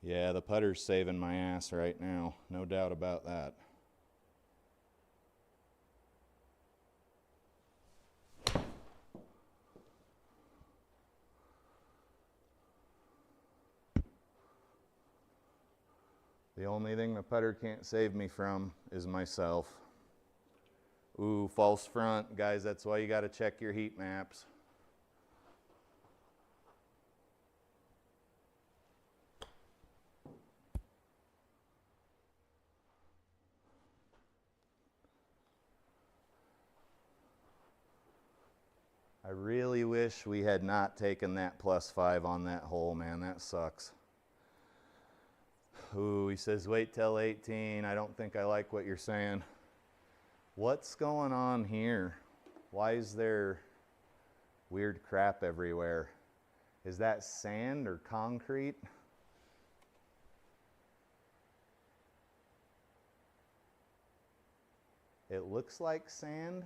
Yeah, the putter's saving my ass right now. No doubt about that. The only thing the putter can't save me from is myself. Ooh, false front. Guys, that's why you got to check your heat maps. I really wish we had not taken that +5 on that hole, man. That sucks. Ooh, he says, wait till 18. I don't think I like what you're saying. What's going on here? Why is there weird crap everywhere? Is that sand or concrete? It looks like sand.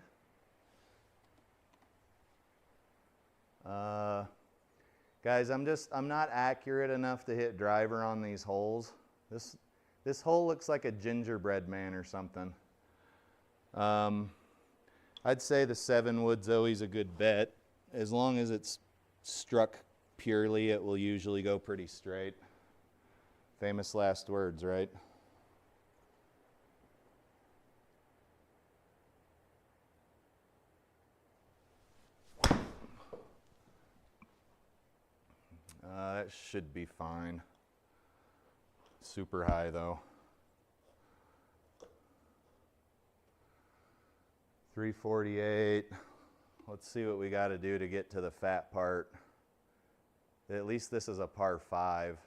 Guys, I'm not accurate enough to hit driver on these holes. This hole looks like a gingerbread man or something. I'd say the 7 wood's always a good bet, as long as it's struck purely, it will usually go pretty straight. Famous last words, right? That should be fine. Super high though. 348. Let's see what we got to do to get to the fat part. At least this is a par 5.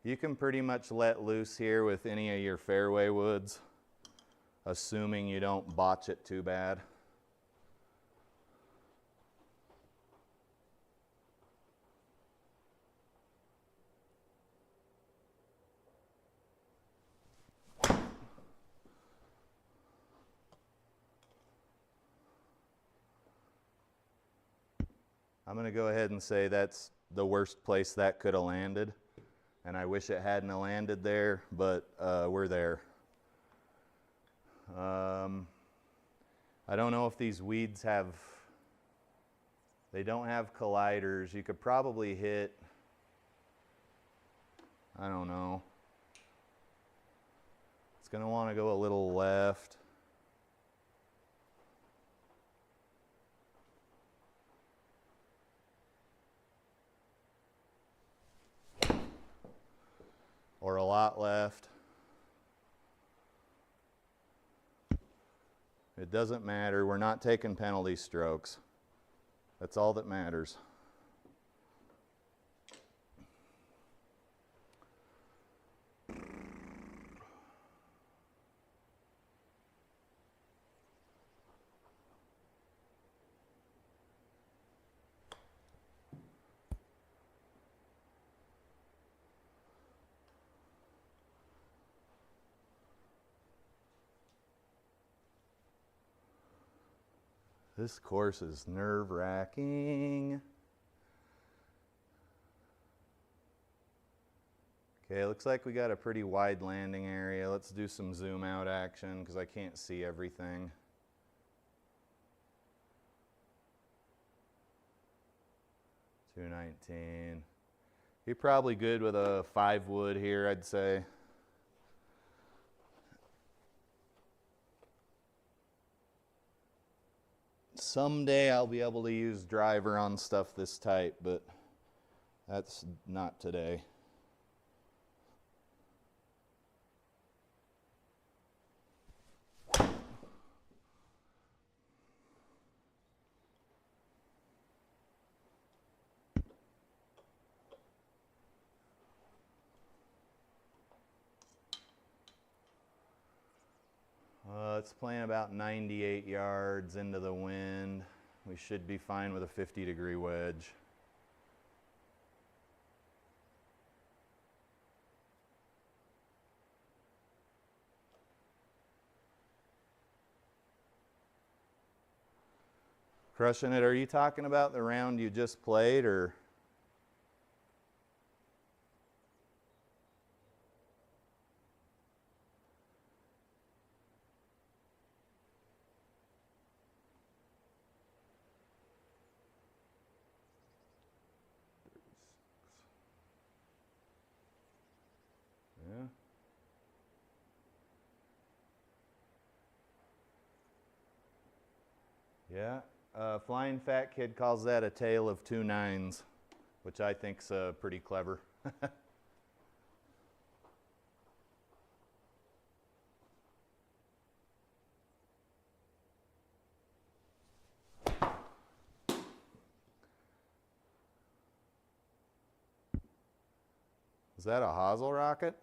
You can pretty much let loose here with any of your fairway woods, assuming you don't botch it too bad. I'm going to go ahead and say that's the worst place that could have landed. And I wish it hadn't landed there, but we're there. I don't know if these weeds have, they don't have colliders. You could probably hit, I don't know. It's going to want to go a little left. Or a lot left. It doesn't matter. We're not taking penalty strokes. That's all that matters. This course is nerve-wracking. Okay, looks like we got a pretty wide landing area. Let's do some zoom out action because I can't see everything. .219. You're probably good with a 5 wood here, I'd say. Someday I'll be able to use driver on stuff this tight, but that's not today. It's playing about 98 yards into the wind. We should be fine with a 50-degree wedge. Crushing it. Are you talking about the round you just played, or? Yeah, Flying Fat Kid calls that a tale of 2 nines, which I think's pretty clever. Is that a hosel rocket?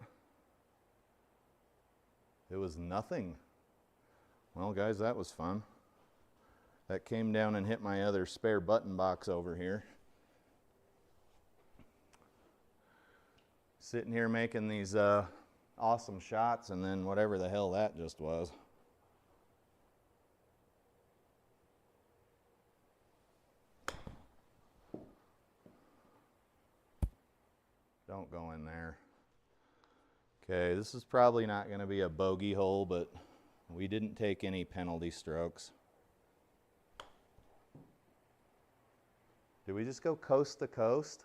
It was nothing. Well, guys, that was fun. That came down and hit my other spare button box over here. Sitting here making these awesome shots, and then whatever the hell that just was. Don't go in there. Okay, this is probably not going to be a bogey hole, but we didn't take any penalty strokes. Did we just go coast to coast?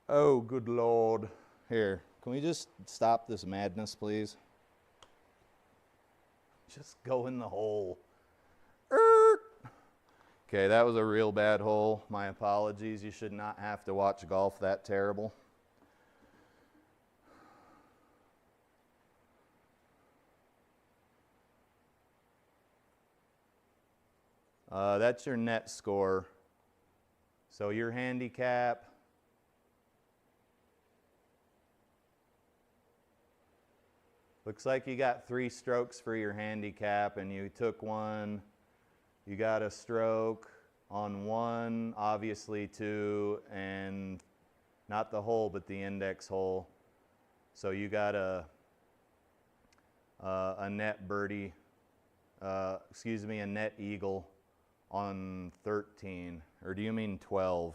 Oh, good Lord. Here, can we just stop this madness, please? Just go in the hole. Okay, that was a real bad hole. My apologies. You should not have to watch golf that terrible. That's your net score. So your handicap, looks like you got 3 strokes for your handicap, and you took one. You got a stroke on 1, obviously 2, and not the hole, but the index hole. So you got a net birdie, a net eagle on 13, or do you mean 12?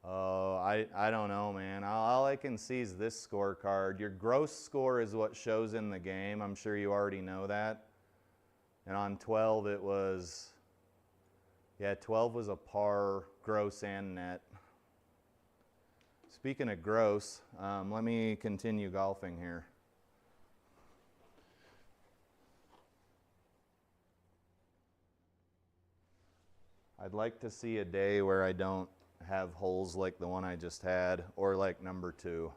Oh, I don't know, man. All I can see is this scorecard. Your gross score is what shows in the game. I'm sure you already know that. And on 12 it was, yeah, 12 was a par, gross and net. Speaking of gross, let me continue golfing here. I'd like to see a day where I don't have holes like the one I just had, or like number 2.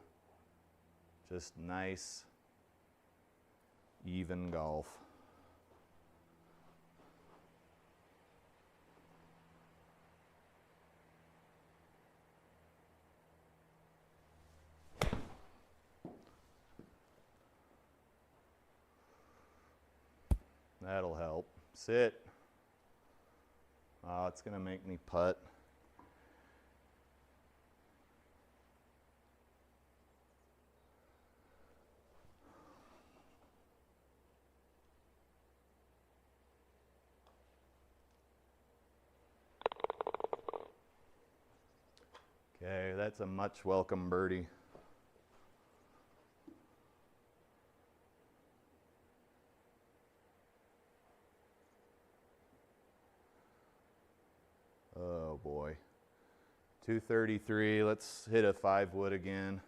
Just nice, even golf. That'll help. Sit. Oh, it's gonna make me putt. Okay, that's a much welcome birdie. Oh boy. 233, let's hit a 5-wood again.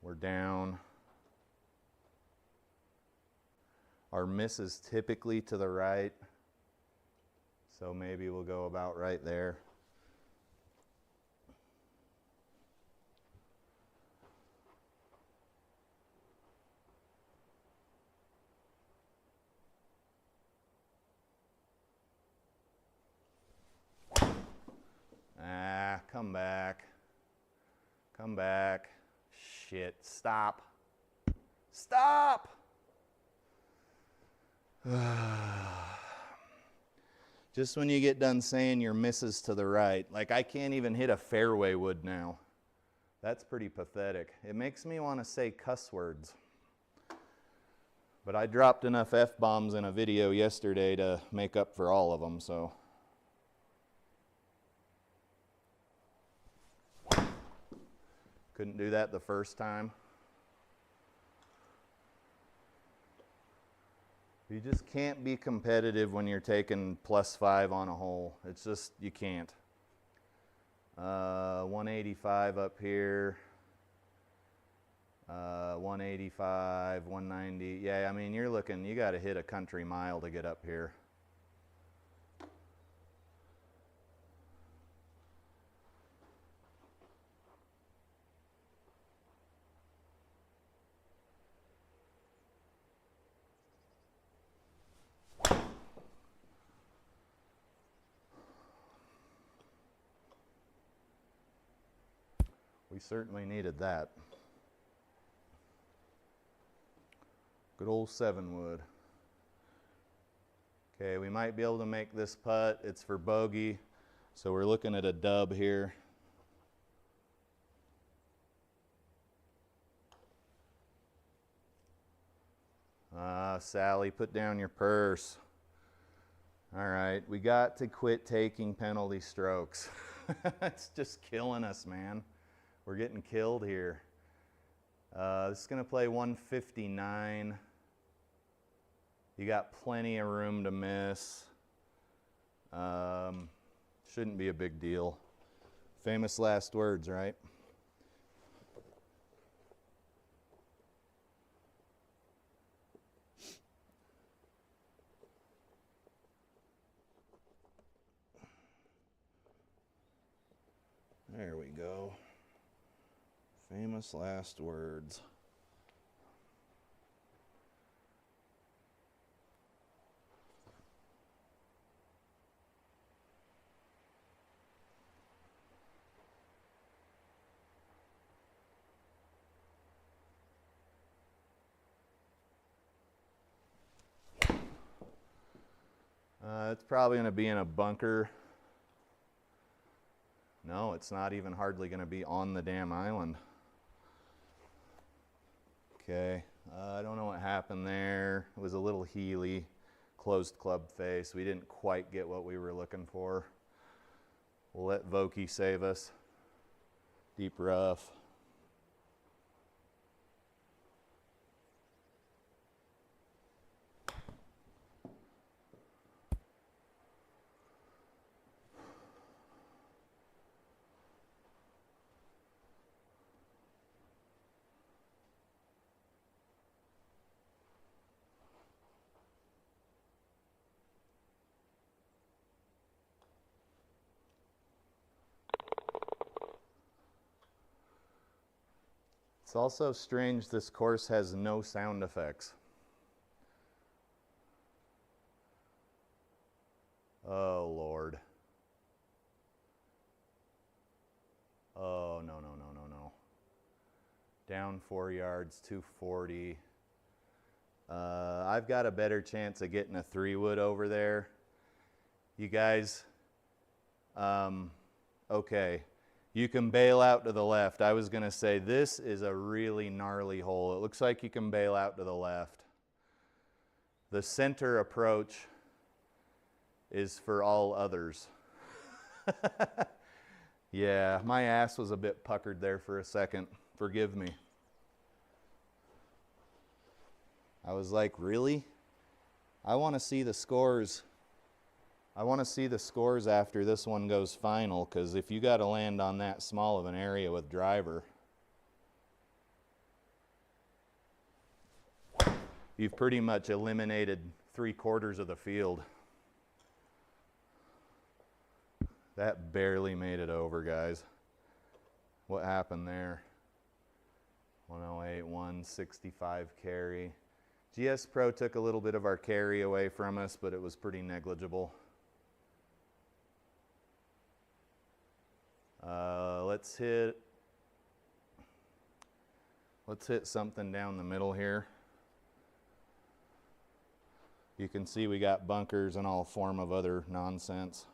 We're down. Our miss is typically to the right, so maybe we'll go about right there. Ah, come back. Come back. Shit, stop. Stop! Just when you get done saying your misses to the right, like I can't even hit a fairway wood now. That's pretty pathetic. It makes me want to say cuss words. But I dropped enough F-bombs in a video yesterday to make up for all of them, so. Couldn't do that the first time. You just can't be competitive when you're taking +5 on a hole. It's just, you can't. 185 up here. 185, 190. Yeah, I mean, you're looking, you got to hit a country mile to get up here. We certainly needed that. Good old 7-wood. Okay, we might be able to make this putt. It's for bogey, so we're looking at a dub here. Sally, put down your purse. All right, we got to quit taking penalty strokes. It's just killing us, man. We're getting killed here. This is gonna play 159. You got plenty of room to miss. Shouldn't be a big deal. Famous last words, right? There we go. Famous last words. It's probably going to be in a bunker. No, it's not even hardly going to be on the damn island. Okay, I don't know what happened there. It was a little heely, closed club face. We didn't quite get what we were looking for. We'll let Vokey save us. Deep rough. It's also strange this course has no sound effects. Oh, Lord. Oh, no, no, no, no, no. Down 4 yards, 240. I've got a better chance of getting a 3-wood over there. You guys, okay. You can bail out to the left. I was going to say this is a really gnarly hole. It looks like you can bail out to the left. The center approach is for all others. Yeah, my ass was a bit puckered there for a second. Forgive me. I was like, really? I want to see the scores. I want to see the scores after this one goes final, because if you got to land on that small of an area with driver, you've pretty much eliminated 3/4 of the field. That barely made it over, guys. What happened there? 108, 165 carry. GS Pro took a little bit of our carry away from us, but it was pretty negligible. Let's hit something down the middle here. You can see we got bunkers and all form of other nonsense.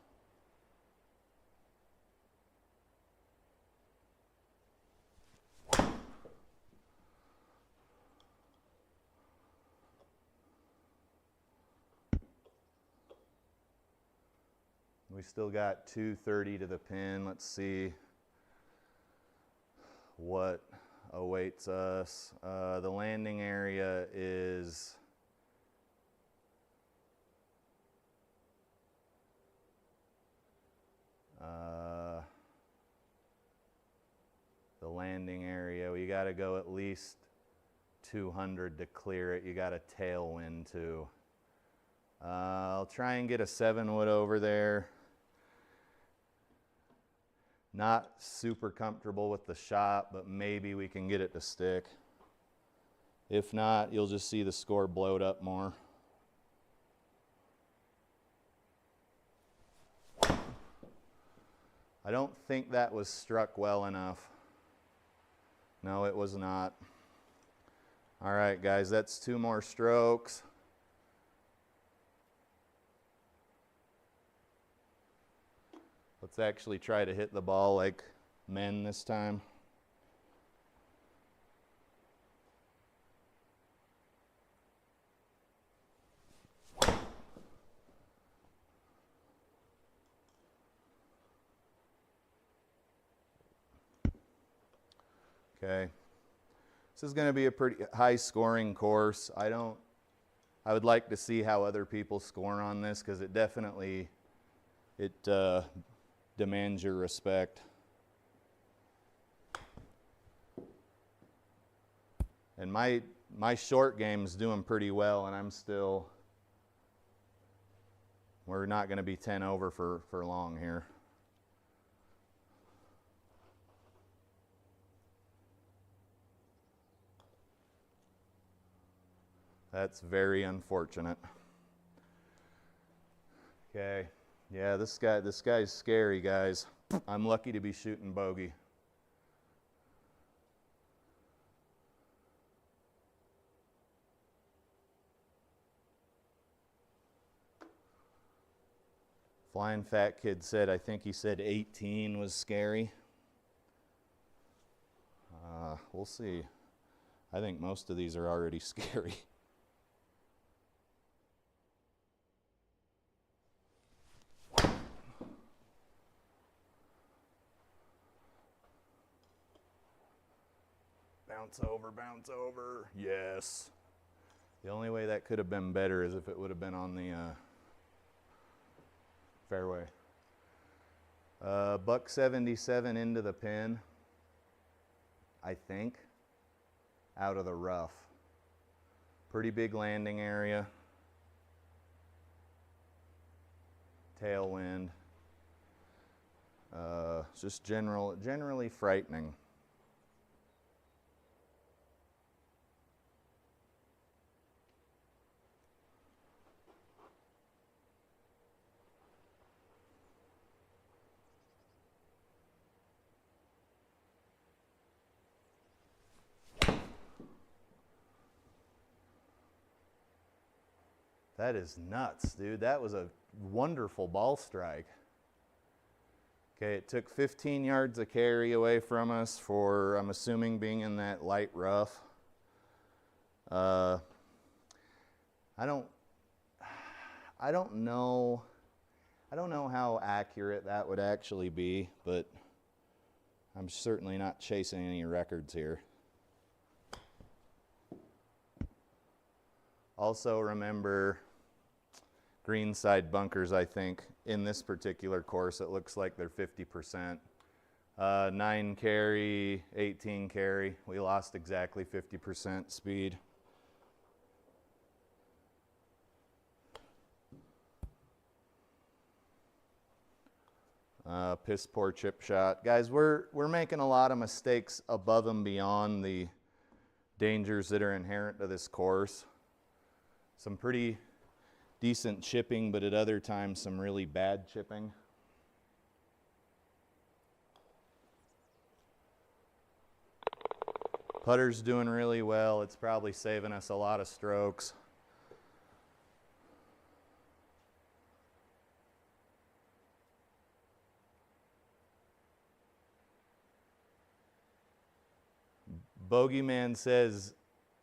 We still got 230 to the pin. Let's see what awaits us. The landing area is we got to go at least 200 to clear it. You got a tailwind too. I'll try and get a 7-wood over there. Not super comfortable with the shot, but maybe we can get it to stick. If not, you'll just see the score blowed up more. I don't think that was struck well enough. No, it was not. All right, guys, that's 2 more strokes. Let's actually try to hit the ball like men this time. Okay. This is going to be a pretty high scoring course. I would like to see how other people score on this, because it definitely, demands your respect. And my short game's doing pretty well, and we're not going to be 10 over for long here. That's very unfortunate. Okay. Yeah, this guy's scary, guys. I'm lucky to be shooting bogey. Flying Fat Kid said, I think he said 18 was scary. We'll see. I think most of these are already scary. Bounce over, bounce over. Yes. The only way that could have been better is if it would have been on the fairway. Buck 77 into the pin, I think, out of the rough. Pretty big landing area. Tailwind. Just generally frightening. That is nuts, dude. That was a wonderful ball strike. Okay, it took 15 yards of carry away from us for, I'm assuming, being in that light rough. I don't know how accurate that would actually be, but I'm certainly not chasing any records here. Also remember, greenside bunkers, I think, in this particular course, it looks like they're 50%. 9 carry, 18 carry. We lost exactly 50% speed. Piss poor chip shot. Guys, we're making a lot of mistakes above and beyond the dangers that are inherent to this course. Some pretty decent chipping, but at other times some really bad chipping. Putter's doing really well. It's probably saving us a lot of strokes. Bogeyman says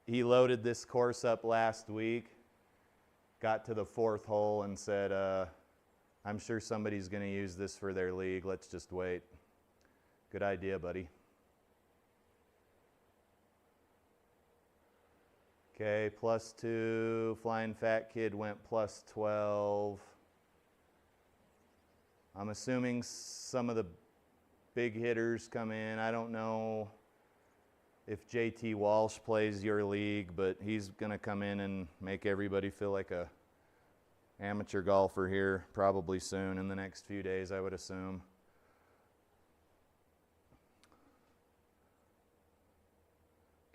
he loaded this course up last week, got to the 4th hole and said, I'm sure somebody's going to use this for their league. Let's just wait. Good idea, buddy. Okay, +2. Flying Fat Kid went +12. I'm assuming some of the big hitters come in. I don't know if JT Walsh plays your league, but he's going to come in and make everybody feel like a amateur golfer here probably soon, in the next few days, I would assume.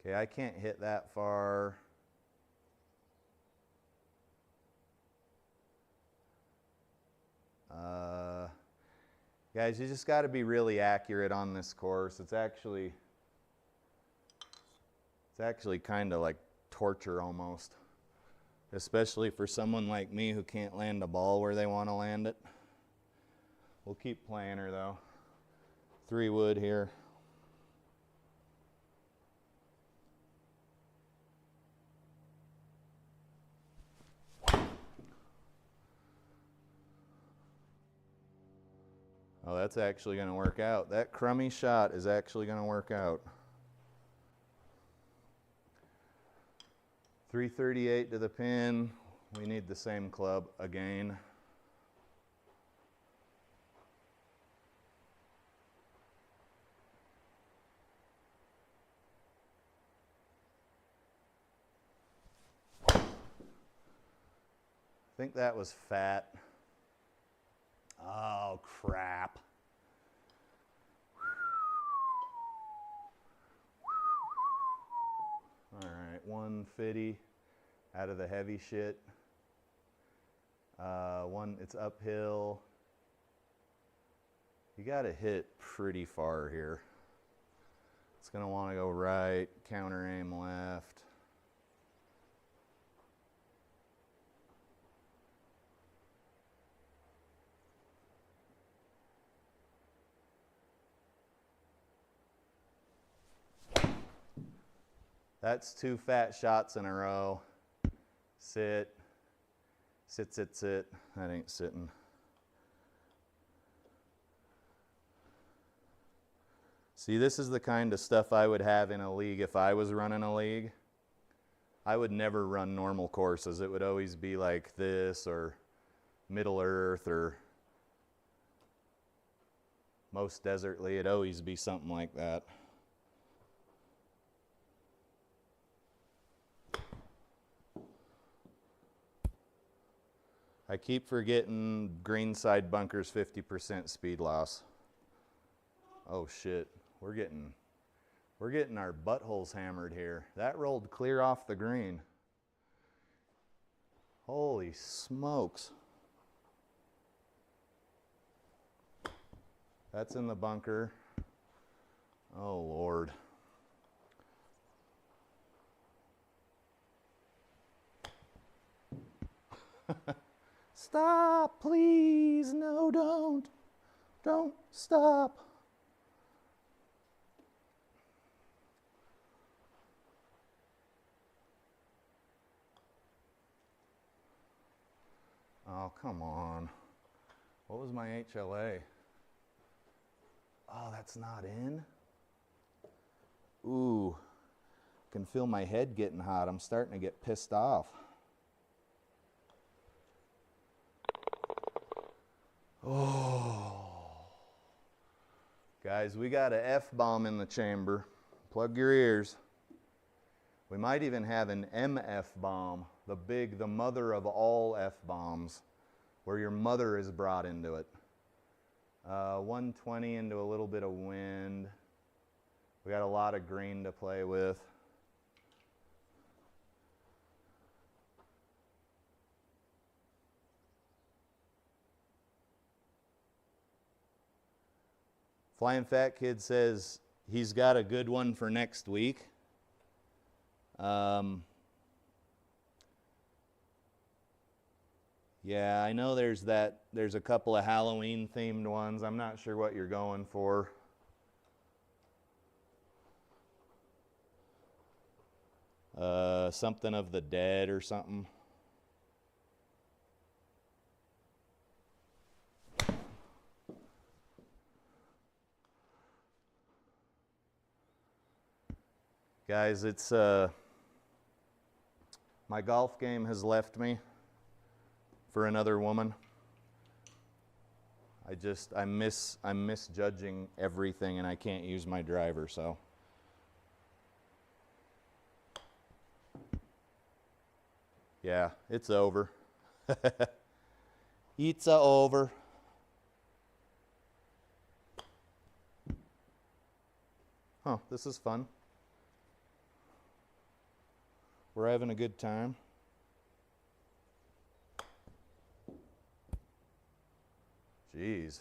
Okay, I can't hit that far. Guys, you just got to be really accurate on this course. It's actually kind of like torture almost, especially for someone like me who can't land a ball where they want to land it. We'll keep playing her though. 3 wood here. Oh, that's actually going to work out. That crummy shot is actually going to work out. 338 to the pin. We need the same club again. I think that was fat. Oh, crap. All right, 150 out of the heavy shit. It's uphill. You got to hit pretty far here. It's going to want to go right, counter aim left. That's 2 fat shots in a row. Sit, sit, sit, sit. That ain't sitting. See, this is the kind of stuff I would have in a league if I was running a league. I would never run normal courses. It would always be like this or Middle Earth or most desertly. It'd always be something like that. I keep forgetting greenside bunkers 50% speed loss. Oh shit, we're getting our buttholes hammered here. That rolled clear off the green. Holy smokes. That's in the bunker. Oh Lord. Stop, please. No, don't. Don't stop. Oh, come on. What was my HLA? Oh, that's not in? Ooh, I can feel my head getting hot. I'm starting to get pissed off. Oh. Guys, we got an F-bomb in the chamber. Plug your ears. We might even have an MF bomb, the mother of all F-bombs, where your mother is brought into it. 120 into a little bit of wind. We got a lot of green to play with. Flying Fat Kid says he's got a good one for next week. Yeah, I know there's a couple of Halloween themed ones. I'm not sure what you're going for. Something of the dead or something. Guys, it's my golf game has left me for another woman. I'm misjudging everything and I can't use my driver, so. Yeah, it's over. It's over. Huh, this is fun. We're having a good time. Jeez.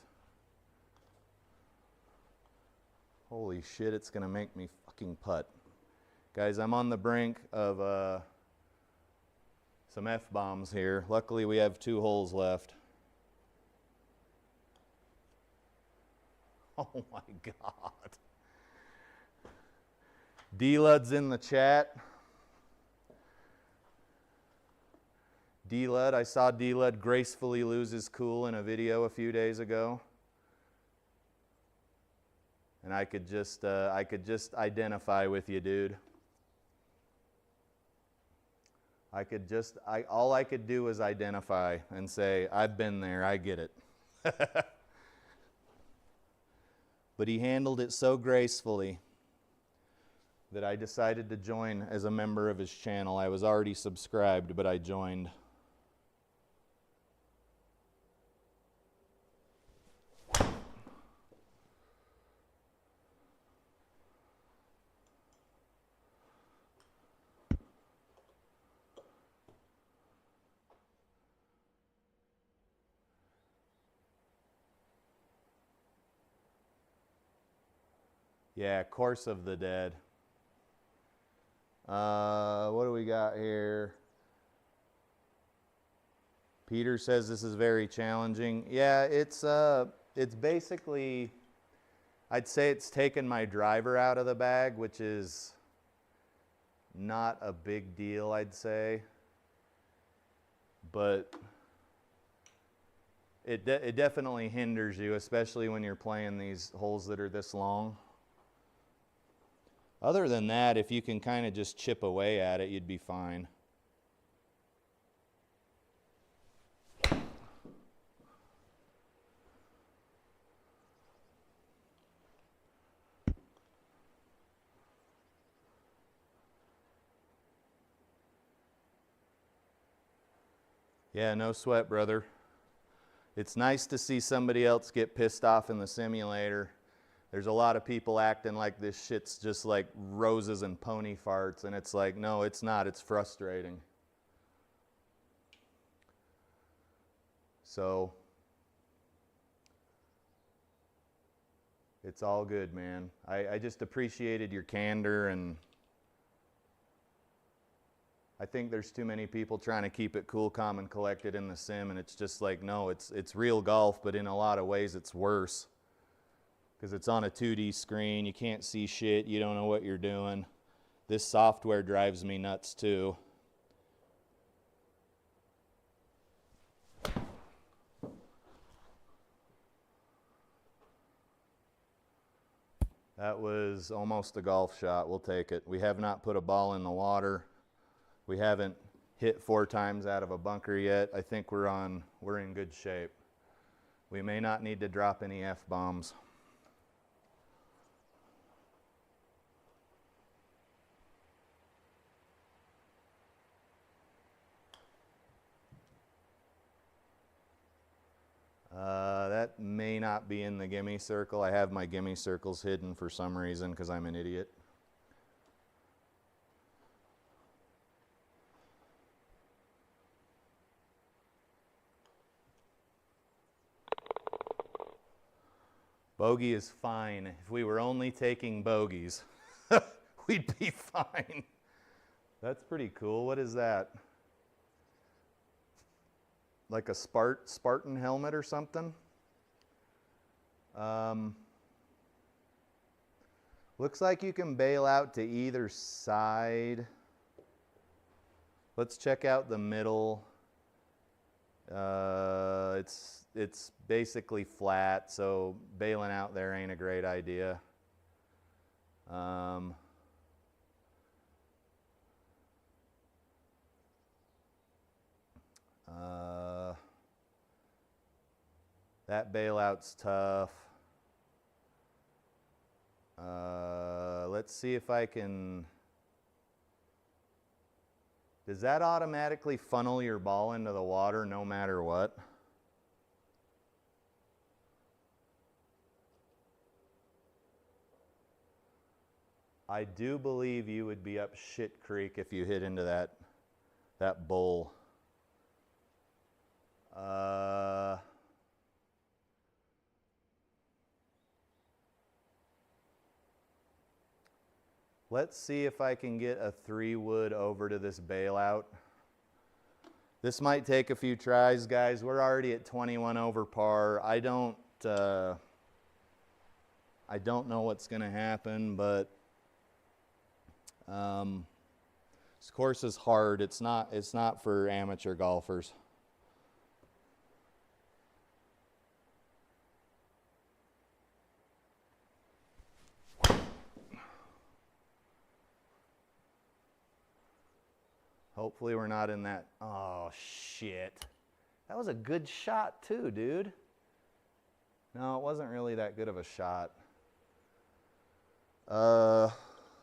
Holy shit, it's gonna make me fucking putt. Guys, I'm on the brink of some F-bombs here. Luckily, we have 2 holes left. Oh my God. D-Lud's in the chat. D-Lud, I saw D-Lud gracefully lose his cool in a video a few days ago. And I could just identify with you, dude. All I could do was identify and say, I've been there, I get it. But he handled it so gracefully that I decided to join as a member of his channel. I was already subscribed, but I joined. Yeah, Course of the Dead. What do we got here? Peter says this is very challenging. Yeah, it's basically, I'd say it's taken my driver out of the bag, which is not a big deal, I'd say. But it definitely hinders you, especially when you're playing these holes that are this long. Other than that, if you can kind of just chip away at it, you'd be fine. Yeah, no sweat, brother. It's nice to see somebody else get pissed off in the simulator. There's a lot of people acting like this shit's just like roses and pony farts, and it's like, no, it's not. It's frustrating. So, it's all good, man. I just appreciated your candor, and I think there's too many people trying to keep it cool, calm, and collected in the sim, and it's just like, no, it's real golf, but in a lot of ways it's worse. Because it's on a 2D screen, you can't see shit, you don't know what you're doing. This software drives me nuts too. That was almost a golf shot, we'll take it. We have not put a ball in the water. We haven't hit 4 times out of a bunker yet. I think we're in good shape. We may not need to drop any F-bombs. That may not be in the gimme circle. I have my gimme circles hidden for some reason because I'm an idiot. Bogey is fine. If we were only taking bogeys, we'd be fine. That's pretty cool. What is that? Like a Spartan helmet or something? Looks like you can bail out to either side. Let's check out the middle. It's basically flat, so bailing out there ain't a great idea. That bailout's tough. Let's see if I can... Does that automatically funnel your ball into the water no matter what? I do believe you would be up shit creek if you hit into that bowl. Let's see if I can get a 3-wood over to this bailout. This might take a few tries, guys. We're already at 21 over par. I don't know what's going to happen, but this course is hard. It's not for amateur golfers. Hopefully we're not in that. Oh, shit. That was a good shot too, dude. No, it wasn't really that good of a shot.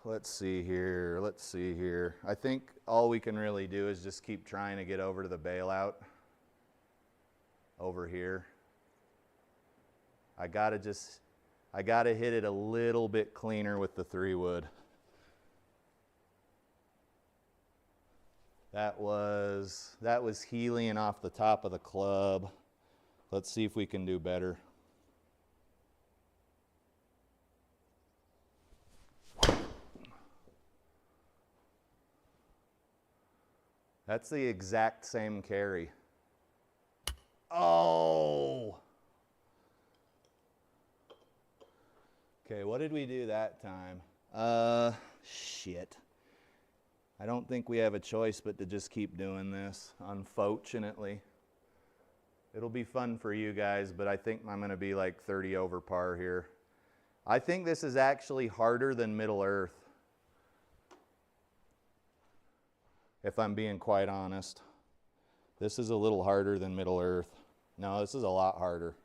Let's see here. I think all we can really do is just keep trying to get over to the bailout. Over here. I gotta hit it a little bit cleaner with the 3-wood. That was helium off the top of the club. Let's see if we can do better. That's the exact same carry. Oh! Okay, what did we do that time? Shit. I don't think we have a choice but to just keep doing this, unfortunately. It'll be fun for you guys, but I think I'm going to be like 30 over par here. I think this is actually harder than Middle Earth, if I'm being quite honest. This is a little harder than Middle Earth. No, this is a lot harder.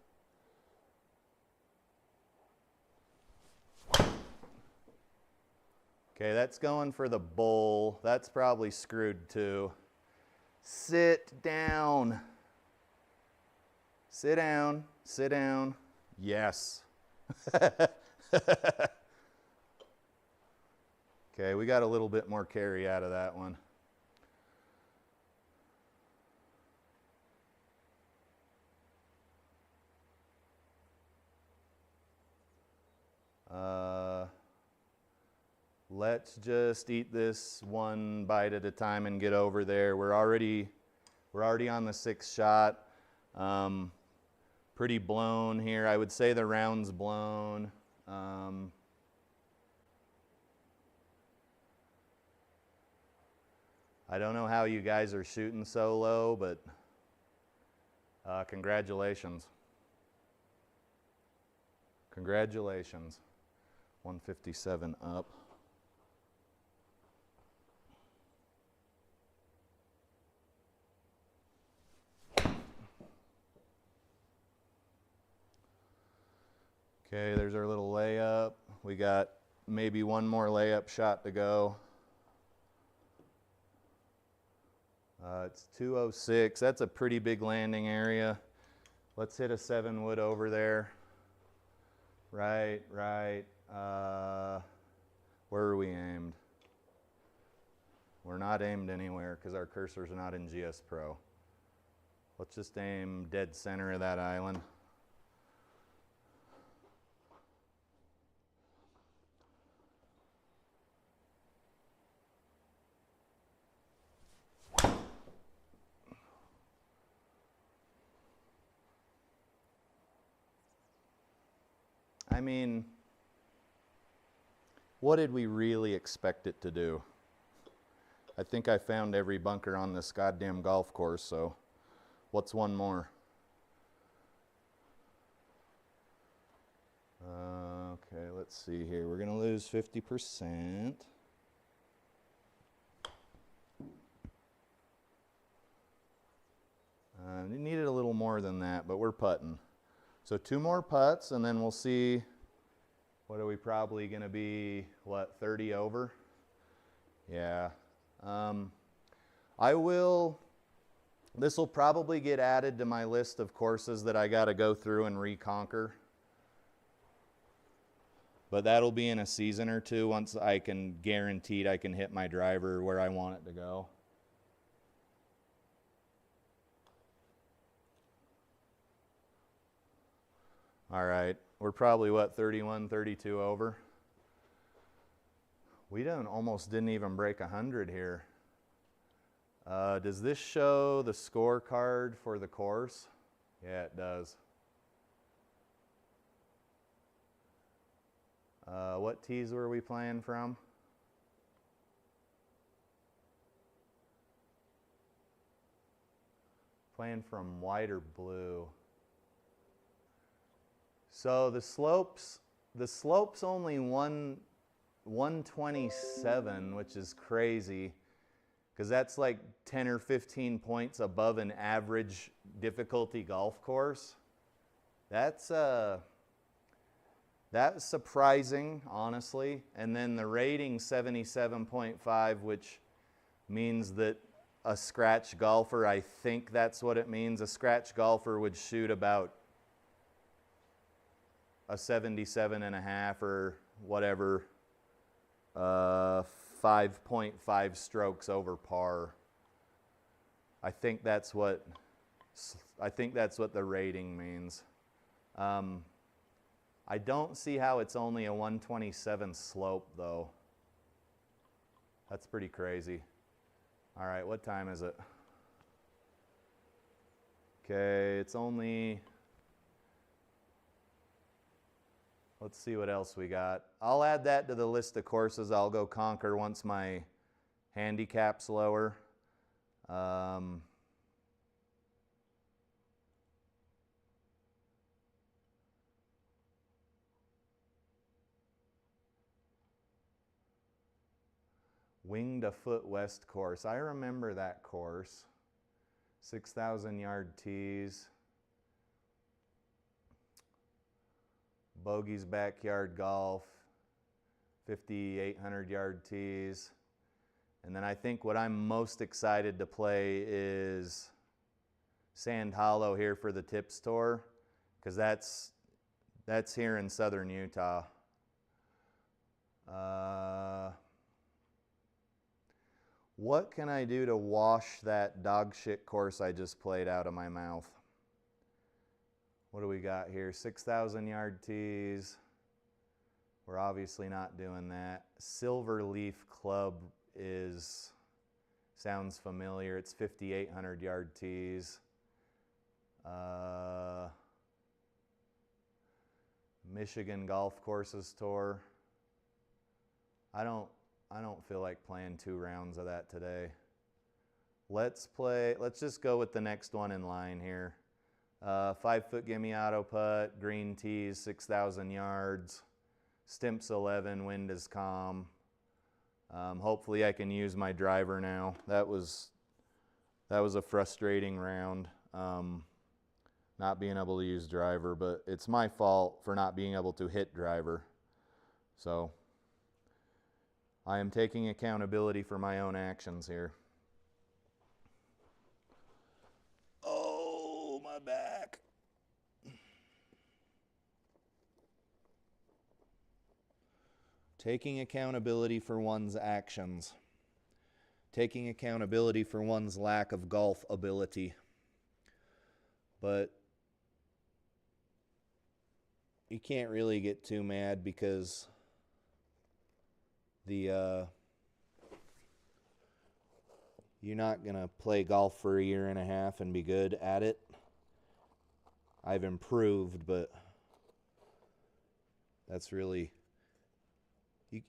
Okay, that's going for the bowl. That's probably screwed too. Sit down. Sit down. Sit down. Yes. Okay, we got a little bit more carry out of that one. Let's just eat this one bite at a time and get over there. We're already on the 6th shot. Pretty blown here. I would say the round's blown. I don't know how you guys are shooting so low, but congratulations. Congratulations. 157 up. Okay, there's our little layup. We got maybe one more layup shot to go. It's 206. That's a pretty big landing area. Let's hit a 7-wood over there. Right. Where are we aimed? We're not aimed anywhere because our cursor's not in GS Pro. Let's just aim dead center of that island. I mean, what did we really expect it to do? I think I found every bunker on this goddamn golf course, so what's one more? Okay, let's see here. We're going to lose 50%. We needed a little more than that, but we're putting. So 2 more putts, and then we'll see, what are we probably going to be, what, 30 over? Yeah. This will probably get added to my list of courses that I got to go through and reconquer. But that'll be in a season or two once I can guaranteed I can hit my driver where I want it to go. All right, we're probably, what, 31, 32 over? We almost didn't even break 100 here. Does this show the scorecard for the course? Yeah, it does. What tees were we playing from? Playing from white or blue. So the slope's only 127, which is crazy. because that's like 10 or 15 points above an average difficulty golf course. That's surprising, honestly. And then the rating 77.5, which means that a scratch golfer, I think that's what it means. A scratch golfer would shoot about a 77.5 or whatever, 5.5 strokes over par. I think that's what the rating means. I don't see how it's only a 127 slope though. That's pretty crazy. All right, what time is it? Okay, it's only, let's see what else we got. I'll add that to the list of courses I'll go conquer once my handicap's lower. Winged a Foot West course. I remember that course. 6,000 yard tees. Bogey's Backyard Golf. 5,800 yard tees. And then I think what I'm most excited to play is Sand Hollow here for the Tips Tour, because that's here in southern Utah. What can I do to wash that dog shit course I just played out of my mouth? What do we got here? 6,000 yard tees. We're obviously not doing that. Silver Leaf Club sounds familiar. It's 5,800 yard tees. Michigan Golf Courses Tour. I don't feel like playing 2 rounds of that today. Let's just go with the next one in line here. 5-foot gimme auto putt, green tees, 6,000 yards. Stimps 11, wind is calm. Hopefully I can use my driver now. That was a frustrating round, not being able to use driver, but it's my fault for not being able to hit driver. So I am taking accountability for my own actions here. Oh, my back. Taking accountability for one's actions. Taking accountability for one's lack of golf ability. But you can't really get too mad because you're not going to play golf for a year and a half and be good at it. I've improved, but that's really,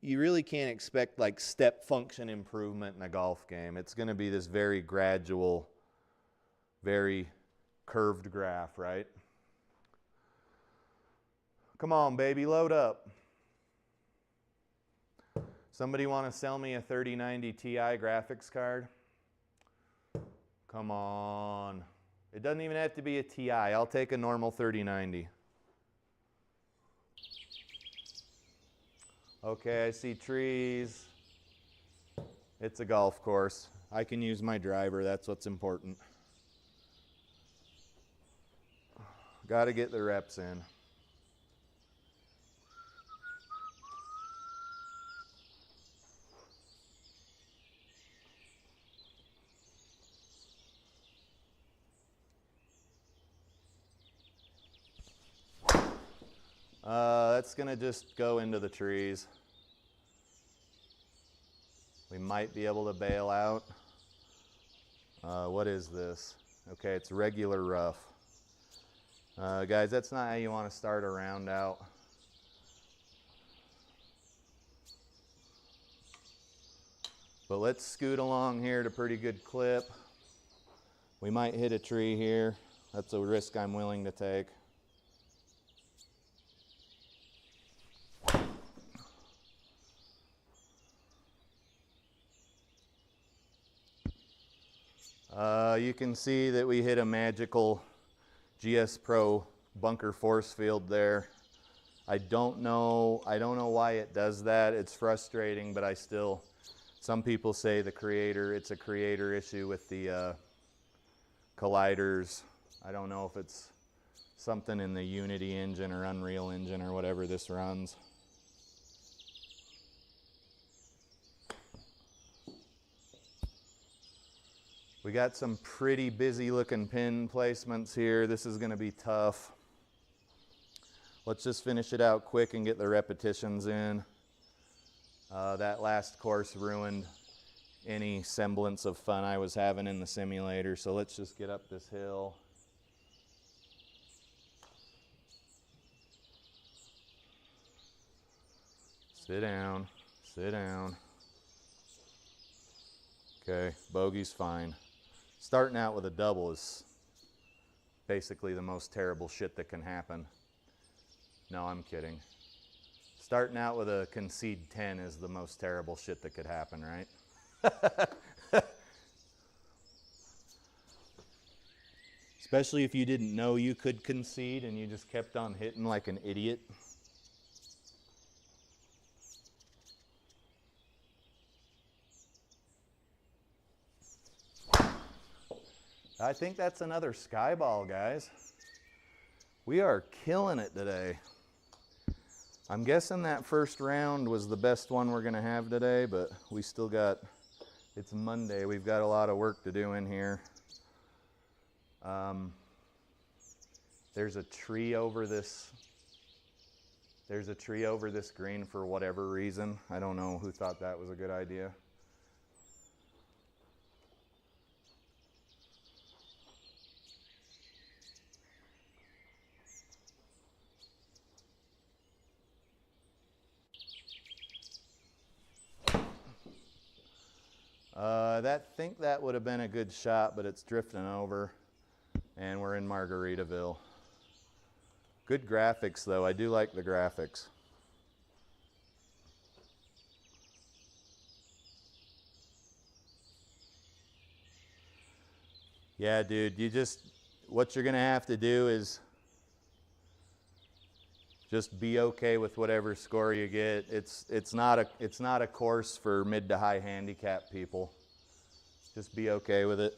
you really can't expect like step function improvement in a golf game. It's going to be this very gradual, very curved graph, right? Come on, baby, load up. Somebody want to sell me a 3090 Ti graphics card? Come on. It doesn't even have to be a Ti. I'll take a normal 3090. Okay, I see trees. It's a golf course. I can use my driver. That's what's important. Got to get the reps in. That's going to just go into the trees. We might be able to bail out. What is this? Okay, it's regular rough. Guys, that's not how you want to start a round out. But let's scoot along here at a pretty good clip. We might hit a tree here. That's a risk I'm willing to take. You can see that we hit a magical GS-Pro bunker force field there. I don't know why it does that. It's frustrating, but some people say it's a creator issue with the colliders. I don't know if it's something in the Unity engine or Unreal engine or whatever this runs. We got some pretty busy looking pin placements here. This is going to be tough. Let's just finish it out quick and get the repetitions in. That last course ruined any semblance of fun I was having in the simulator, so let's just get up this hill. Sit down, sit down. Okay, bogey's fine. Starting out with a double is basically the most terrible shit that can happen. No, I'm kidding. Starting out with a concede 10 is the most terrible shit that could happen, right? Especially if you didn't know you could concede and you just kept on hitting like an idiot. I think that's another sky ball, guys. We are killing it today. I'm guessing that first round was the best one we're gonna have today, but we still got, it's Monday, we've got a lot of work to do in here. There's a tree over this green for whatever reason. I don't know who thought that was a good idea. I think that would have been a good shot, but it's drifting over, and we're in Margaritaville. Good graphics, though. I do like the graphics. Yeah, dude, what you're gonna have to do is just be okay with whatever score you get. It's not a course for mid to high handicap people. Just be okay with it.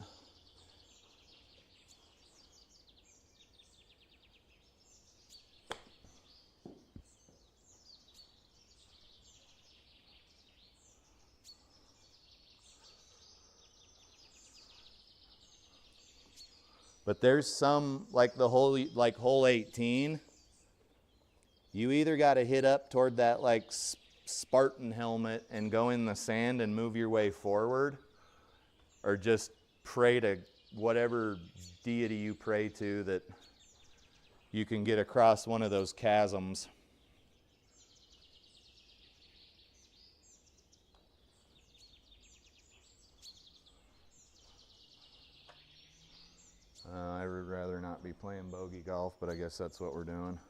But there's some, like hole 18, you either got to hit up toward that like Spartan helmet and go in the sand and move your way forward, or just pray to whatever deity you pray to that you can get across one of those chasms. I would rather not be playing bogey golf, but I guess that's what we're doing.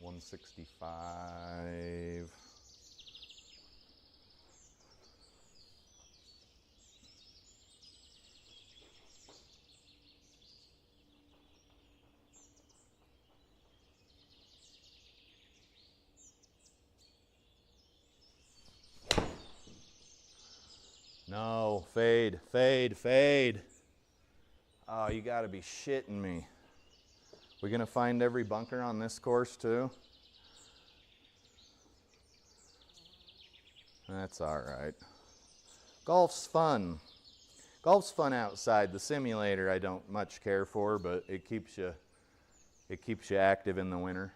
165. No, fade, fade, fade. Oh, you gotta be shitting me. We're gonna find every bunker on this course too? That's all right. Golf's fun. Golf's fun outside. The simulator I don't much care for, but it keeps you active in the winter.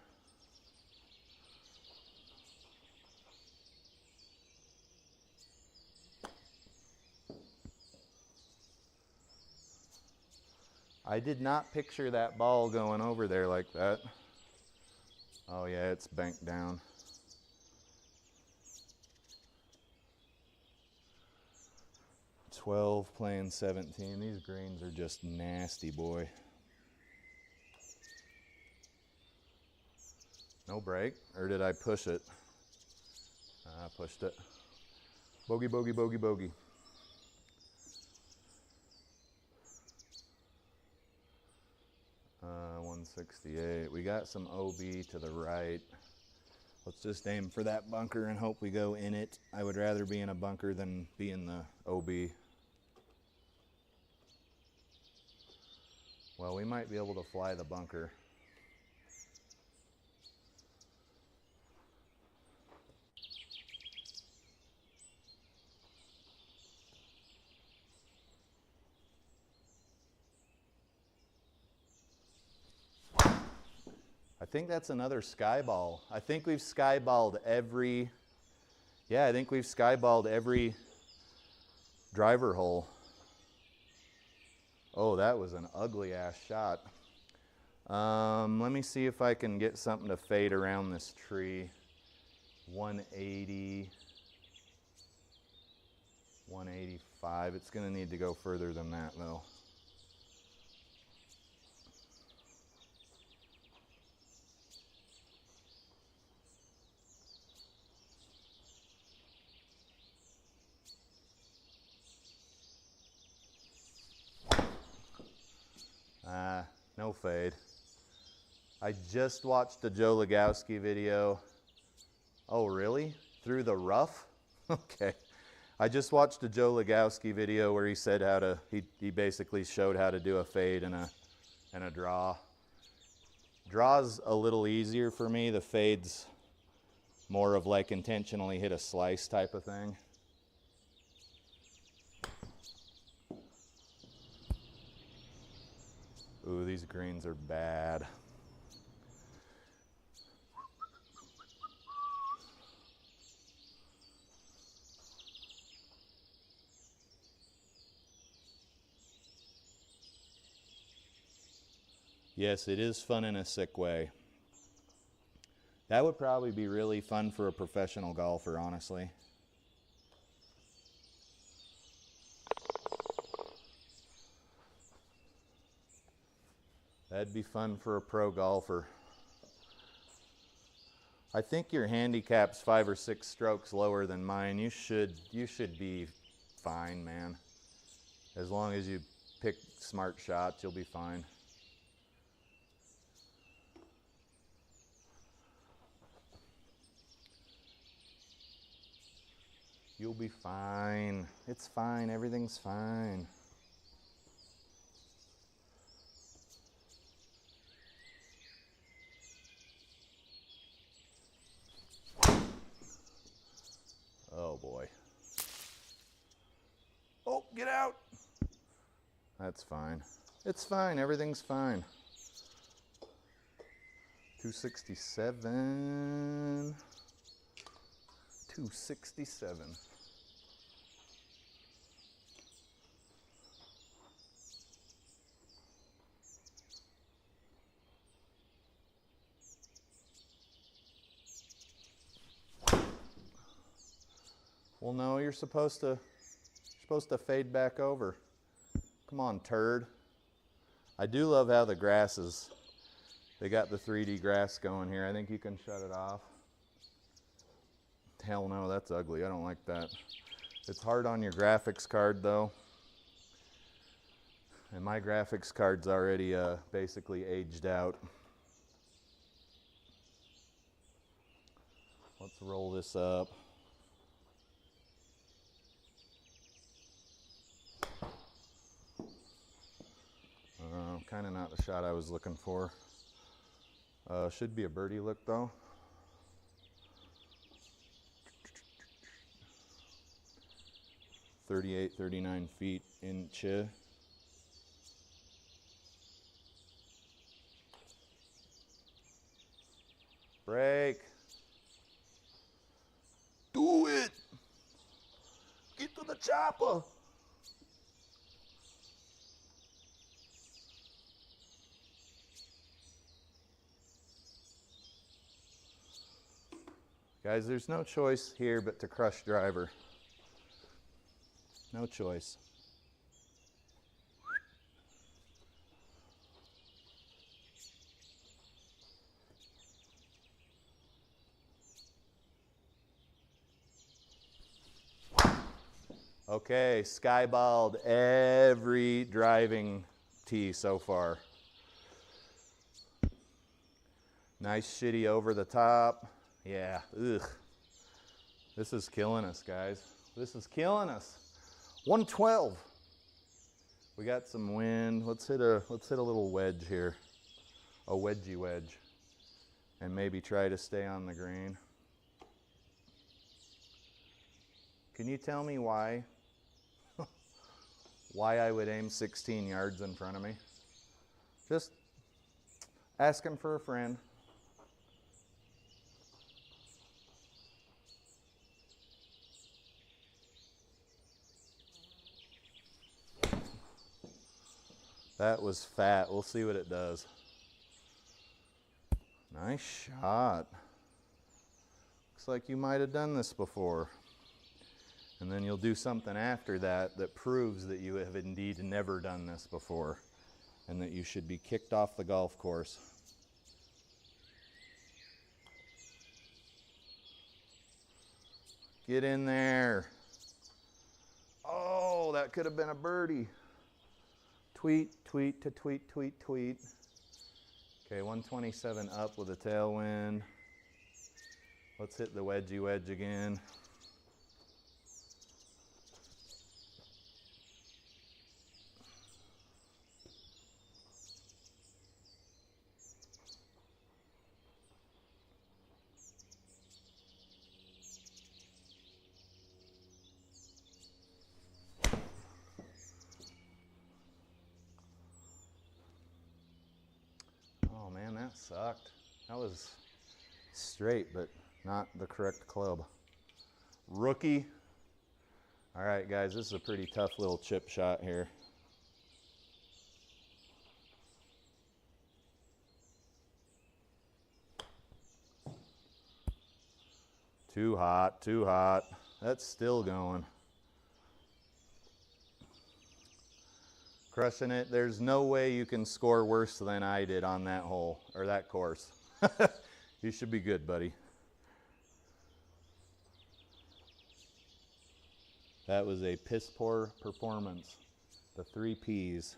I did not picture that ball going over there like that. Oh yeah, it's banked down. $12 playing 17. These greens are just nasty, boy. No break, or did I push it? I pushed it. Bogey, bogey, bogey, bogey. 168. We got some OB to the right. Let's just aim for that bunker and hope we go in it. I would rather be in a bunker than be in the OB. Well, we might be able to fly the bunker. I think that's another skyball. I think we've skyballed every, I think we've skyballed every driver hole. Oh, that was an ugly ass shot. Let me see if I can get something to fade around this tree. 180, 185. It's gonna need to go further than that though. No fade. I just watched the Joe Legowski video. Oh, really? Through the rough? Okay. I just watched the Joe Legowski video where he said how to, he basically showed how to do a fade and a draw. Draw's a little easier for me. The fade's more of like intentionally hit a slice type of thing. Ooh, these greens are bad. Yes, it is fun in a sick way. That would probably be really fun for a professional golfer, honestly. That'd be fun for a pro golfer. I think your handicap's 5 or 6 strokes lower than mine. You should be fine, man. As long as you pick smart shots, you'll be fine. You'll be fine. It's fine. Everything's fine. Oh boy. Oh, get out. That's fine. It's fine. Everything's fine. 267. 267. Well, no, you're supposed to fade back over. Come on, turd. I do love how the grass is, they got the 3D grass going here. I think you can shut it off. Hell no, that's ugly. I don't like that. It's hard on your graphics card though. And my graphics card's already basically aged out. Let's roll this up. Kind of not the shot I was looking for. Should be a birdie look though. $38-39 feet inch. Break. Do it. Get to the chopper. Guys, there's no choice here but to crush driver. No choice. Okay, skyballed every driving tee so far. Nice shitty over the top. Yeah, ugh. This is killing us, guys. This is killing us. 112. We got some wind. Let's hit a little wedge here. A wedgy wedge. And maybe try to stay on the green. Can you tell me why? Why I would aim 16 yards in front of me? Just asking for a friend. That was fat. We'll see what it does. Nice shot. Looks like you might have done this before. And then you'll do something after that that proves that you have indeed never done this before and that you should be kicked off the golf course. Get in there. Oh, that could have been a birdie. Tweet, tweet to tweet, tweet, tweet. Okay, 127 up with a tailwind. Let's hit the wedgy wedge again. Oh man, that sucked. That was straight, but not the correct club. Rookie. All right, guys, this is a pretty tough little chip shot here. Too hot, too hot. That's still going. Crushing it. There's no way you can score worse than I did on that hole, or that course. You should be good, buddy. That was a piss poor performance. The 3 Ps.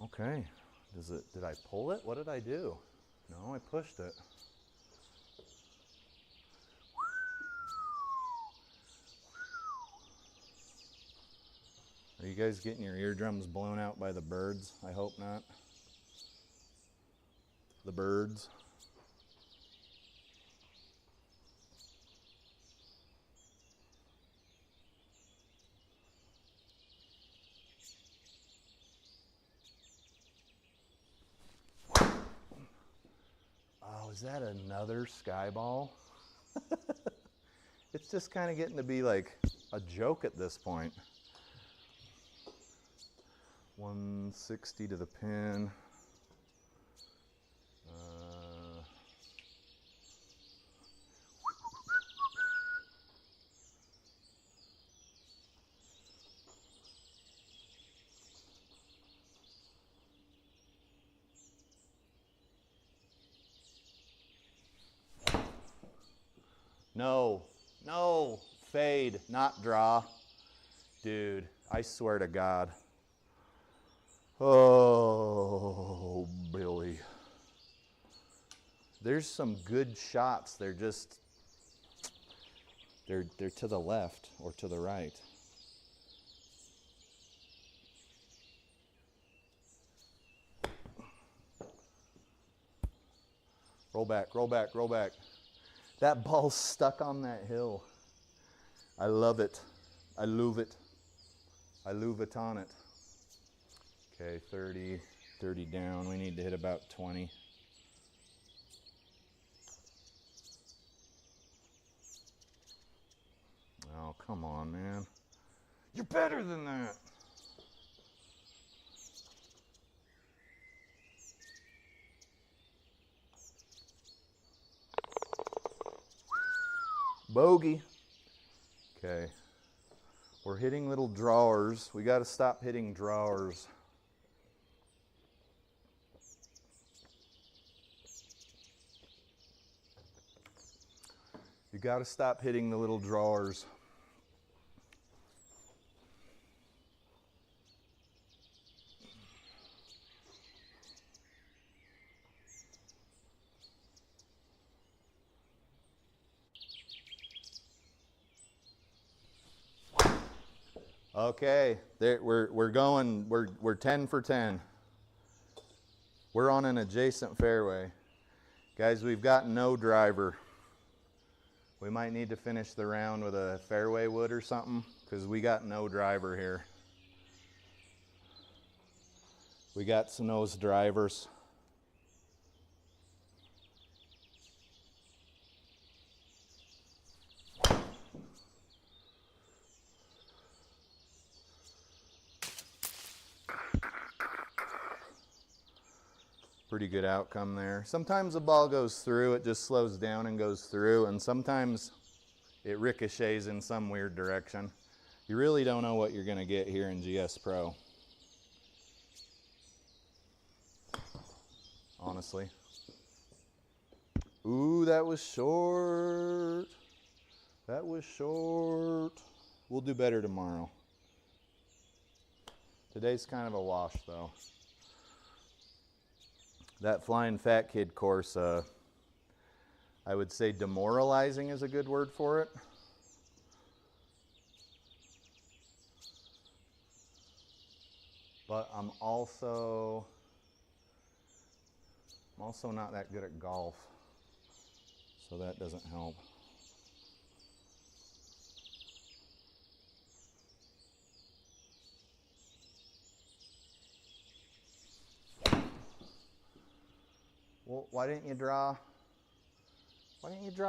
Okay. Did I pull it? What did I do? No, I pushed it. Are you guys getting your eardrums blown out by the birds? I hope not. The birds. Oh, is that another sky ball? It's just kind of getting to be like a joke at this point. 160 to the pin. No, no, fade, not draw. Dude, I swear to God. Oh, Billy. There's some good shots. They're just, they're to the left or to the right. Roll back, roll back, roll back. That ball's stuck on that hill. I love it. I love it. I love it on it. Okay, 30 down. We need to hit about 20. Oh, come on, man. You're better than that. Bogey. Okay. We're hitting little drawers. We got to stop hitting drawers. You got to stop hitting the little drawers. Okay, we're 10 for 10. We're on an adjacent fairway. Guys, we've got no driver. We might need to finish the round with a fairway wood or something, because we got no driver here. We got some nose drivers. Pretty good outcome there. Sometimes the ball goes through, it just slows down and goes through, and sometimes it ricochets in some weird direction. You really don't know what you're going to get here in GS Pro. Honestly. Ooh, that was short. That was short. We'll do better tomorrow. Today's kind of a wash though. That Flying Fat Kid course, I would say demoralizing is a good word for it. But I'm also not that good at golf, so that doesn't help. Well, why didn't you draw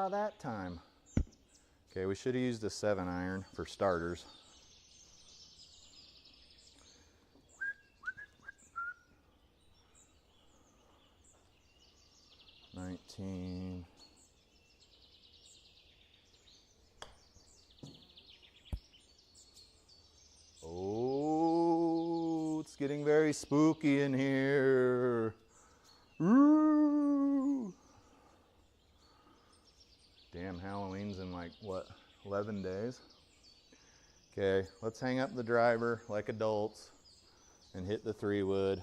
that time? Okay, we should have used a 7-iron for starters. Oh, it's getting very spooky in here. Ooh. Damn, Halloween's in like, what, 11 days? Okay, let's hang up the driver like adults and hit the 3-wood.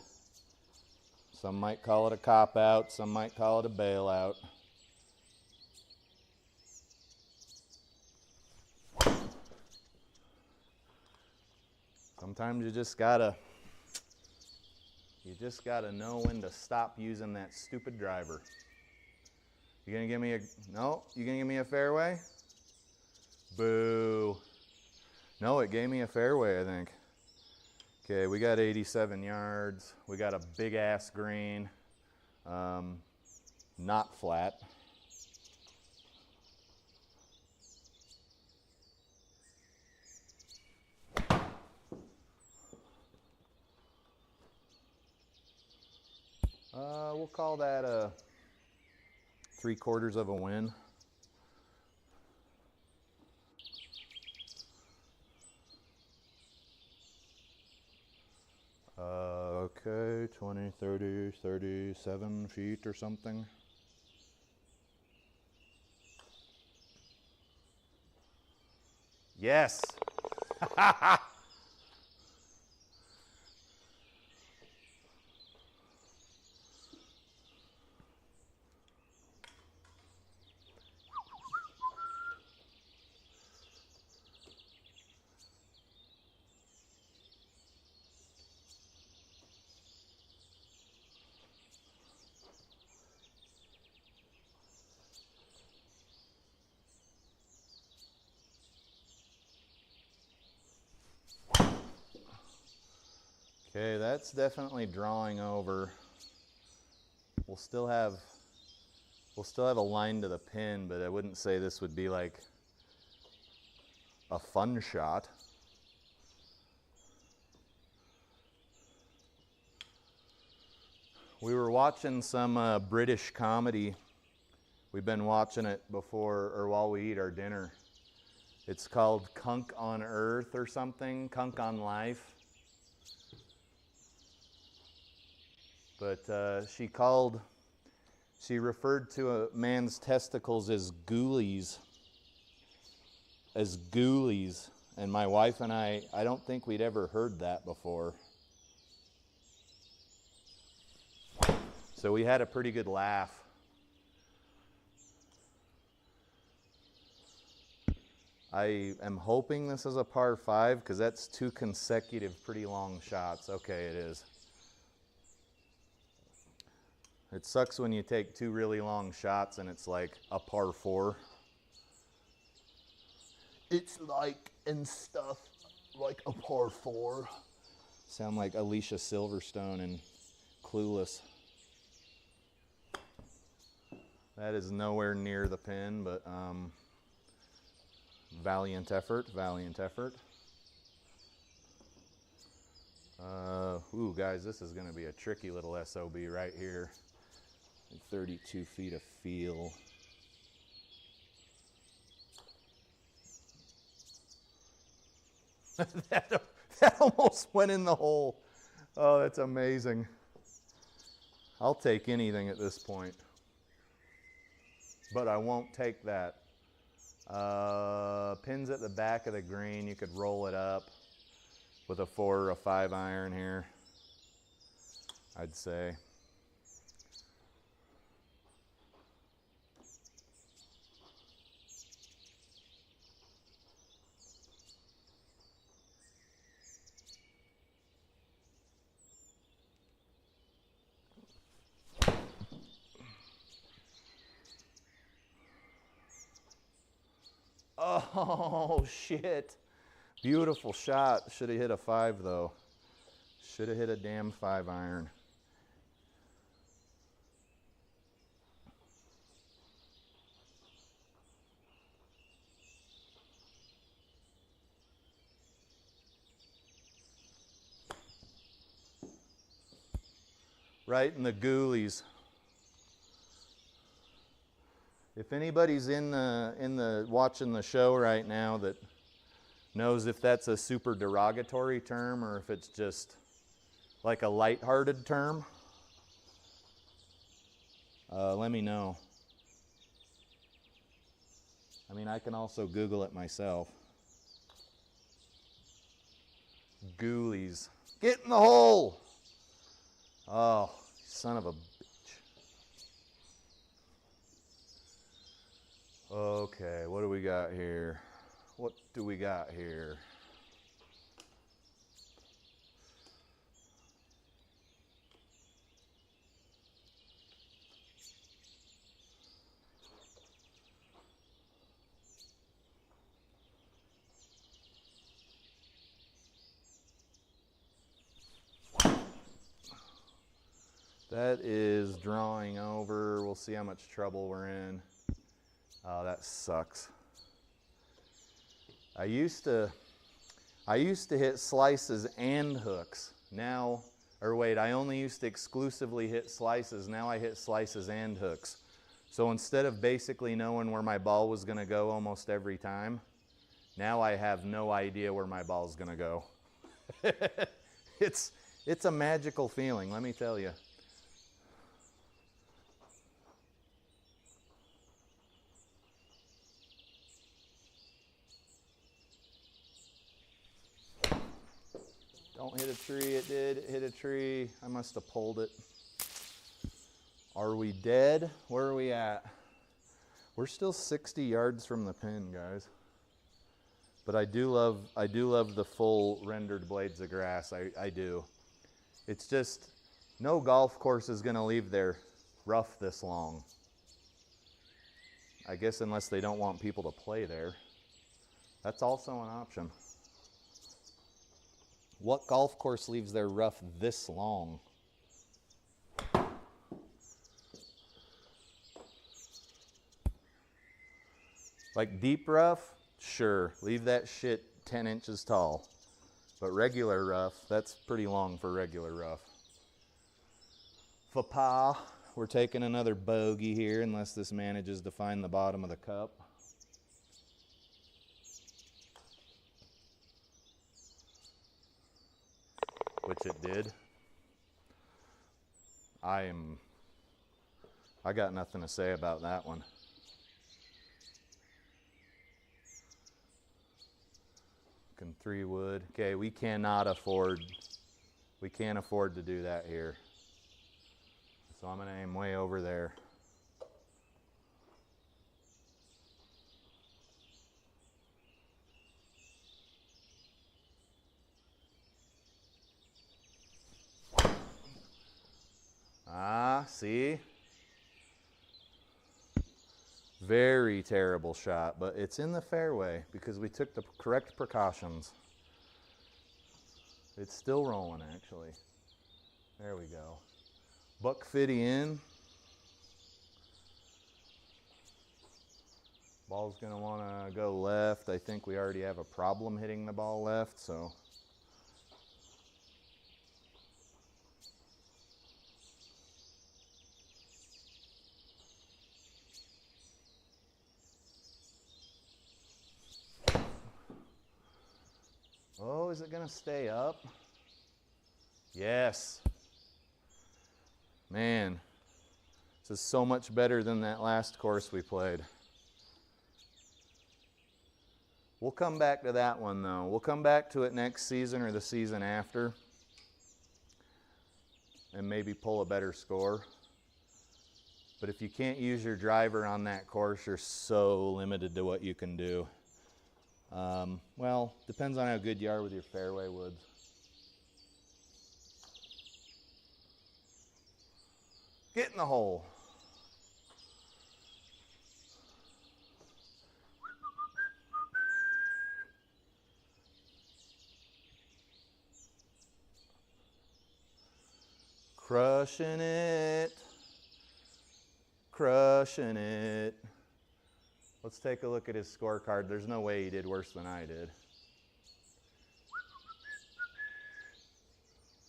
Some might call it a cop-out, some might call it a bailout. Sometimes you just gotta know when to stop using that stupid driver. You gonna give me a, no, you gonna give me a fairway? Boo. No, it gave me a fairway, I think. Okay, we got 87 yards. We got a big ass green, not flat. We'll call that a 3/4 of a win. Okay, 20, 30, 37 feet or something. Yes. Okay, that's definitely drawing over. We'll still have a line to the pin, but I wouldn't say this would be like a fun shot. We were watching some British comedy. We've been watching it before or while we eat our dinner. It's called Kunk on Earth or something, Kunk on Life. But she referred to a man's testicles as ghoulies. And my wife and I don't think we'd ever heard that before. So we had a pretty good laugh. I am hoping this is a par 5 because that's 2 consecutive pretty long shots. Okay, it is. It sucks when you take 2 really long shots and it's like a par 4. It's like in stuff like a par 4. Sound like Alicia Silverstone and Clueless. That is nowhere near the pin, but valiant effort, valiant effort. Ooh, guys, this is going to be a tricky little SOB right here. 32 feet of feel. that almost went in the hole. Oh, that's amazing. I'll take anything at this point. But I won't take that. Pins at the back of the green, you could roll it up with a 4 or a 5 iron here, I'd say. Oh, shit. Beautiful shot. Should have hit a 5, though. Should have hit a damn 5 iron. Right in the ghoulies. If anybody's in the watching the show right now that knows if that's a super derogatory term or if it's just like a lighthearted term, let me know. I mean, I can also Google it myself. Ghoulies. Get in the hole! Oh, son of a bitch. Okay, what do we got here? What do we got here? That is drawing over. We'll see how much trouble we're in. Oh, that sucks. I used to hit slices and hooks. Now, or wait, I only used to exclusively hit slices. Now I hit slices and hooks. So instead of basically knowing where my ball was going to go almost every time, now I have no idea where my ball is going to go. It's a magical feeling, let me tell you. Don't hit a tree. It did. It hit a tree. I must have pulled it. Are we dead? Where are we at? We're still 60 yards from the pin, guys. But I do love the full rendered blades of grass. I do. It's just no golf course is going to leave their rough this long. I guess unless they don't want people to play there. That's also an option. What golf course leaves their rough this long? Like deep rough? Sure, leave that shit 10 inches tall. But regular rough, that's pretty long for regular rough. Faux pas. We're taking another bogey here unless this manages to find the bottom of the cup. Which it did. I got nothing to say about that one. Looking 3 wood. Okay, we can't afford to do that here. So I'm gonna aim way over there. see? Very terrible shot, but it's in the fairway because we took the correct precautions. It's still rolling, actually. There we go. Buck 50 in. Ball's gonna wanna go left. I think we already have a problem hitting the ball left, so. Oh, is it gonna stay up? Yes. Man, this is so much better than that last course we played. We'll come back to that one though. We'll come back to it next season or the season after and maybe pull a better score. But if you can't use your driver on that course, you're so limited to what you can do. Well, depends on how good you are with your fairway woods. Get in the hole. Crushing it. Crushing it. Let's take a look at his scorecard. There's no way he did worse than I did.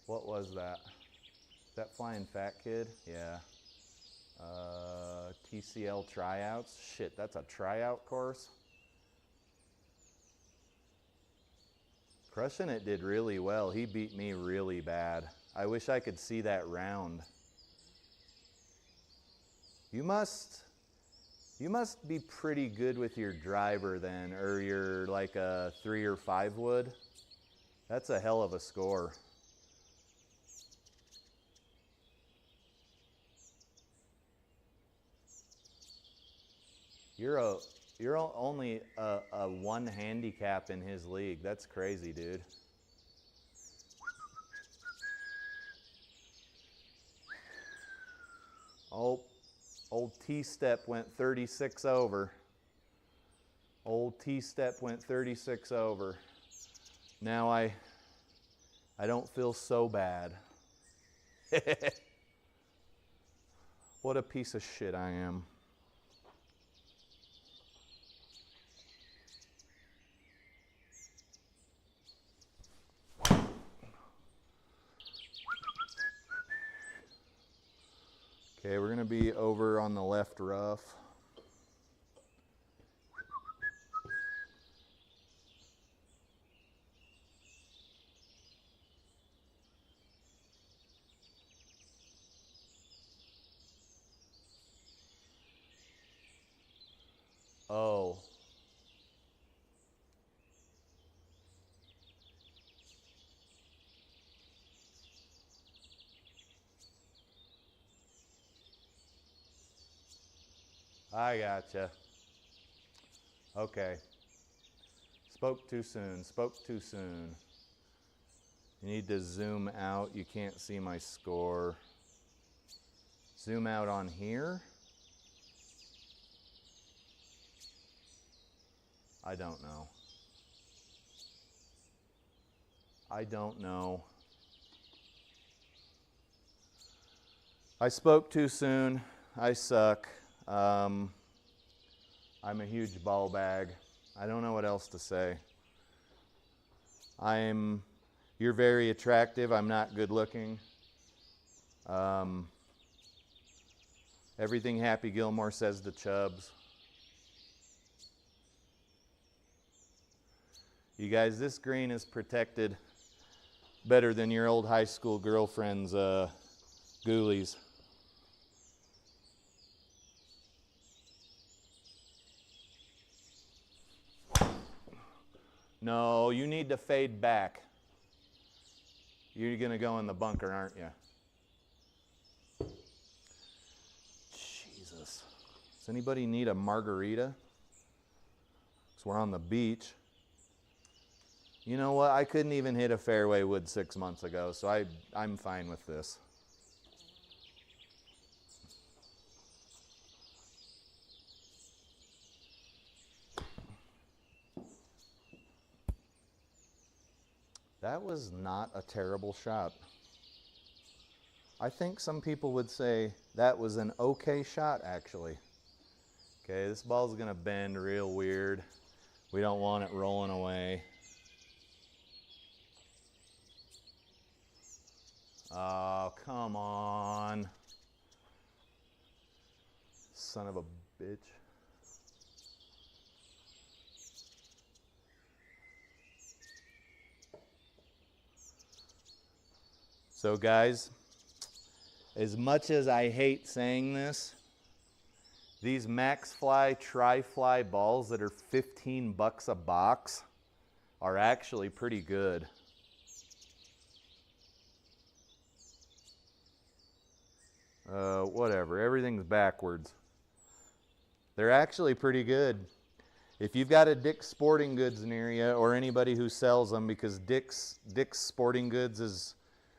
What was that? Is that Flying Fat Kid? Yeah. TCL tryouts. Shit, that's a tryout course. Crushing It did really well. He beat me really bad. I wish I could see that round. You must be pretty good with your driver then, or your like a 3 or 5 wood. That's a hell of a score. You're only a 1 handicap in his league. That's crazy, dude. Oh, old T-step went 36 over. Old T-step went 36 over. Now I don't feel so bad. What a piece of shit I am. Okay, we're gonna be over on the left rough. Oh. I gotcha. Okay. Spoke too soon, spoke too soon. You need to zoom out. You can't see my score. Zoom out on here. I don't know. I don't know. I spoke too soon. I suck. I'm a huge ball bag. I don't know what else to say. You're very attractive. I'm not good looking. Everything Happy Gilmore says to Chubbs. You guys, this green is protected better than your old high school girlfriend's ghoulies. No, you need to fade back. You're gonna go in the bunker, aren't you? Jesus. Does anybody need a margarita? Because we're on the beach. You know what? I couldn't even hit a fairway wood 6 months ago, so I'm fine with this. That was not a terrible shot. I think some people would say that was an okay shot, actually. Okay, this ball's gonna bend real weird. We don't want it rolling away. Oh, come on. Son of a bitch. So guys, as much as I hate saying this, these MaxFly Tri-Fly balls that are 15 bucks a box are actually pretty good. Whatever, everything's backwards. They're actually pretty good. If you've got a Dick's Sporting Goods near you, or anybody who sells them, because Dick's Sporting Goods is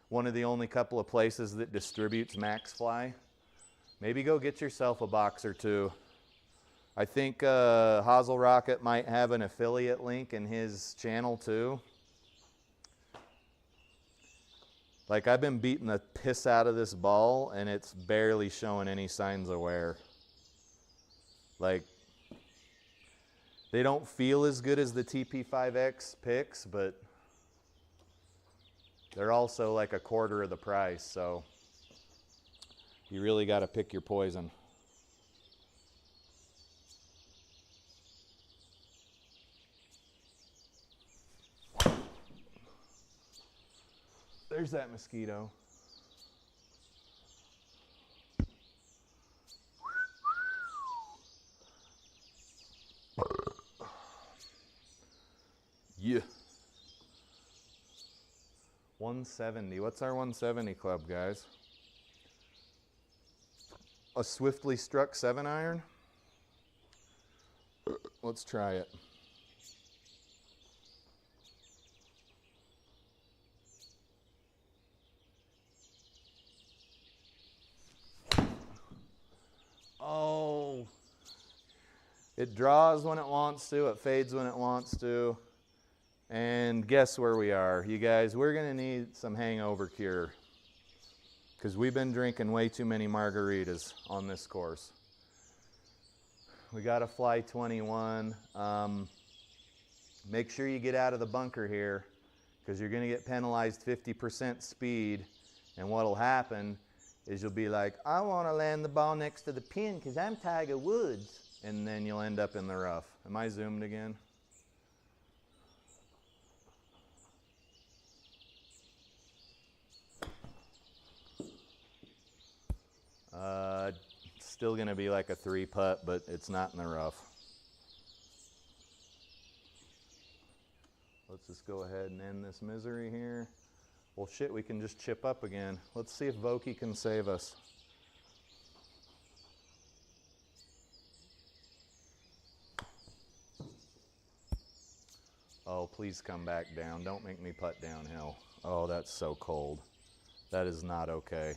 one of the only couple of places that distributes MaxFly, maybe go get yourself a box or two. I think Hazel Rocket might have an affiliate link in his channel too. Like, I've been beating the piss out of this ball and it's barely showing any signs of wear. Like, they don't feel as good as the TP5X picks, but they're also like a quarter of the price, so you really got to pick your poison. There's that mosquito. Yeah. 170. What's our 170 club, guys? A swiftly struck 7-iron? Let's try it. Oh. It draws when it wants to, it fades when it wants to. And guess where we are? You guys, we're gonna need some hangover cure, because we've been drinking way too many margaritas on this course. We got a fly 21. Make sure you get out of the bunker here, because you're gonna get penalized 50% speed, and what'll happen is you'll be like, I wanna land the ball next to the pin because I'm Tiger Woods, and then you'll end up in the rough. Am I zoomed again? Still gonna be like a 3-putt, but it's not in the rough. Let's just go ahead and end this misery here. Well, shit, we can just chip up again. Let's see if Vokey can save us. Oh, please come back down. Don't make me putt downhill. Oh, that's so cold. That is not okay.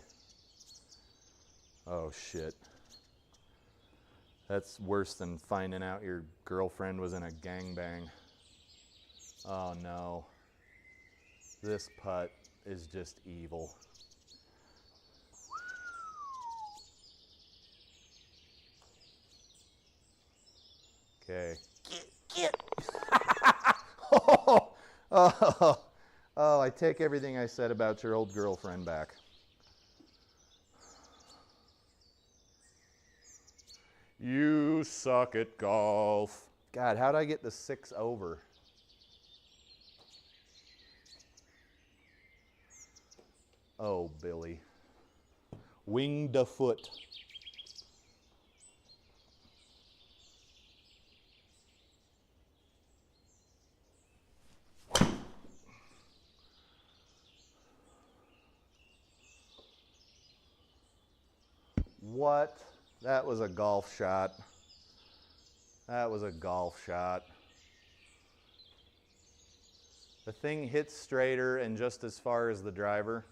Oh, shit. That's worse than finding out your girlfriend was in a gangbang. Oh, no. This putt is just evil. Okay. Get. Oh, I take everything I said about your old girlfriend back. You suck at golf. God, how'd I get the 6 over? Oh, Billy. Winged a foot. What? That was a golf shot. That was a golf shot. The thing hits straighter and just as far as the driver.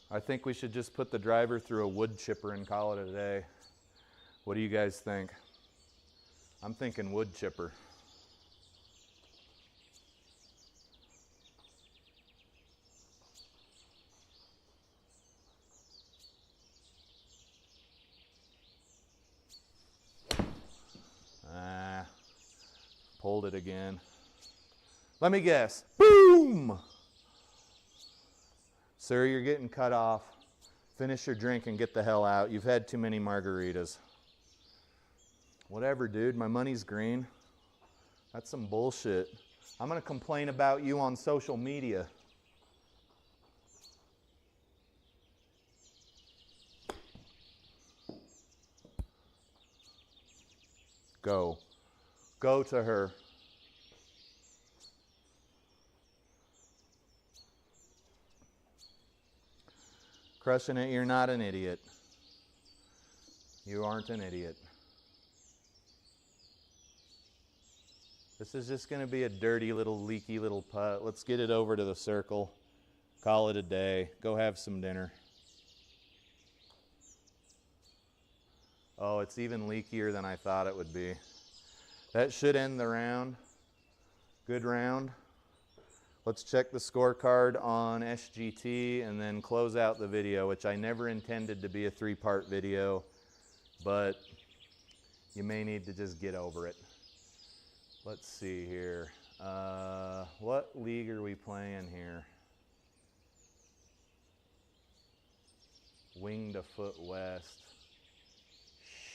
I think we should just put the driver through a wood chipper and call it a day. What do you guys think? I'm thinking wood chipper. hold it again. Let me guess. Boom! Sir, you're getting cut off. Finish your drink and get the hell out. You've had too many margaritas. Whatever, dude. My money's green. That's some bullshit. I'm going to complain about you on social media. Go. Go to her. Crushing it, you're not an idiot. You aren't an idiot. This is just going to be a dirty little leaky little putt. Let's get it over to the circle. Call it a day. Go have some dinner. Oh, it's even leakier than I thought it would be. That should end the round. Good round. Let's check the scorecard on SGT and then close out the video, which I never intended to be a 3-part video, but you may need to just get over it. Let's see here. What league are we playing here? Wing to foot west.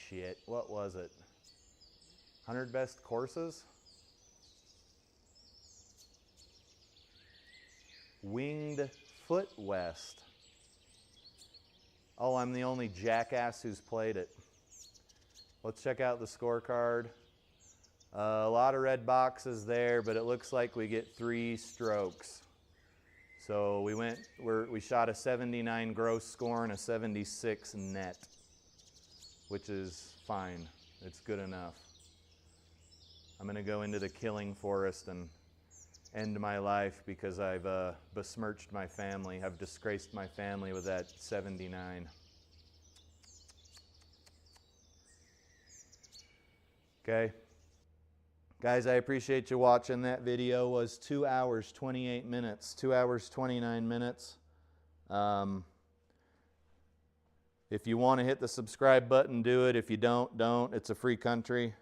Shit, what was it? 100 best courses? Winged foot west. Oh, I'm the only jackass who's played it. Let's check out the scorecard. A lot of red boxes there, but it looks like we get 3 strokes. So we shot a 79 gross score and a 76 net, which is fine. It's good enough. I'm going to go into the killing forest and end my life because I've besmirched my family. I've disgraced my family with that 79. Okay. Guys, I appreciate you watching. That video was 2 hours, 28 minutes, 2 hours, 29 minutes. If you want to hit the subscribe button, do it. If you don't. It's a free country.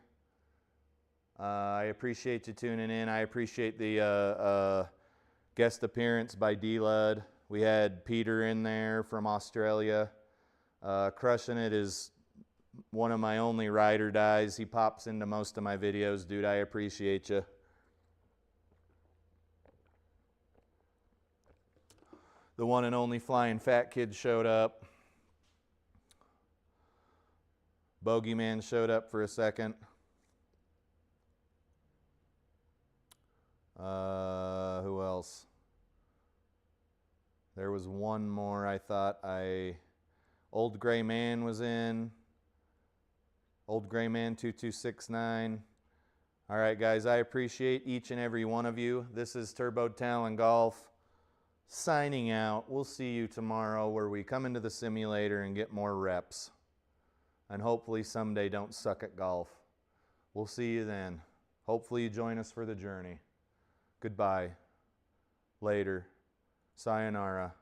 I appreciate you tuning in. I appreciate the guest appearance by D-Lud. We had Peter in there from Australia. Crushing It is one of my only ride or dies. He pops into most of my videos. Dude, I appreciate you. The one and only Flying Fat Kid showed up. Bogeyman showed up for a second. Who else? There was one more I thought Old Gray Man was in. Old Gray Man 2269. All right, guys, I appreciate each and every one of you. This is Turbo Talon Golf signing out. We'll see you tomorrow where we come into the simulator and get more reps. And hopefully someday don't suck at golf. We'll see you then. Hopefully you join us for the journey. Goodbye. Later. Sayonara.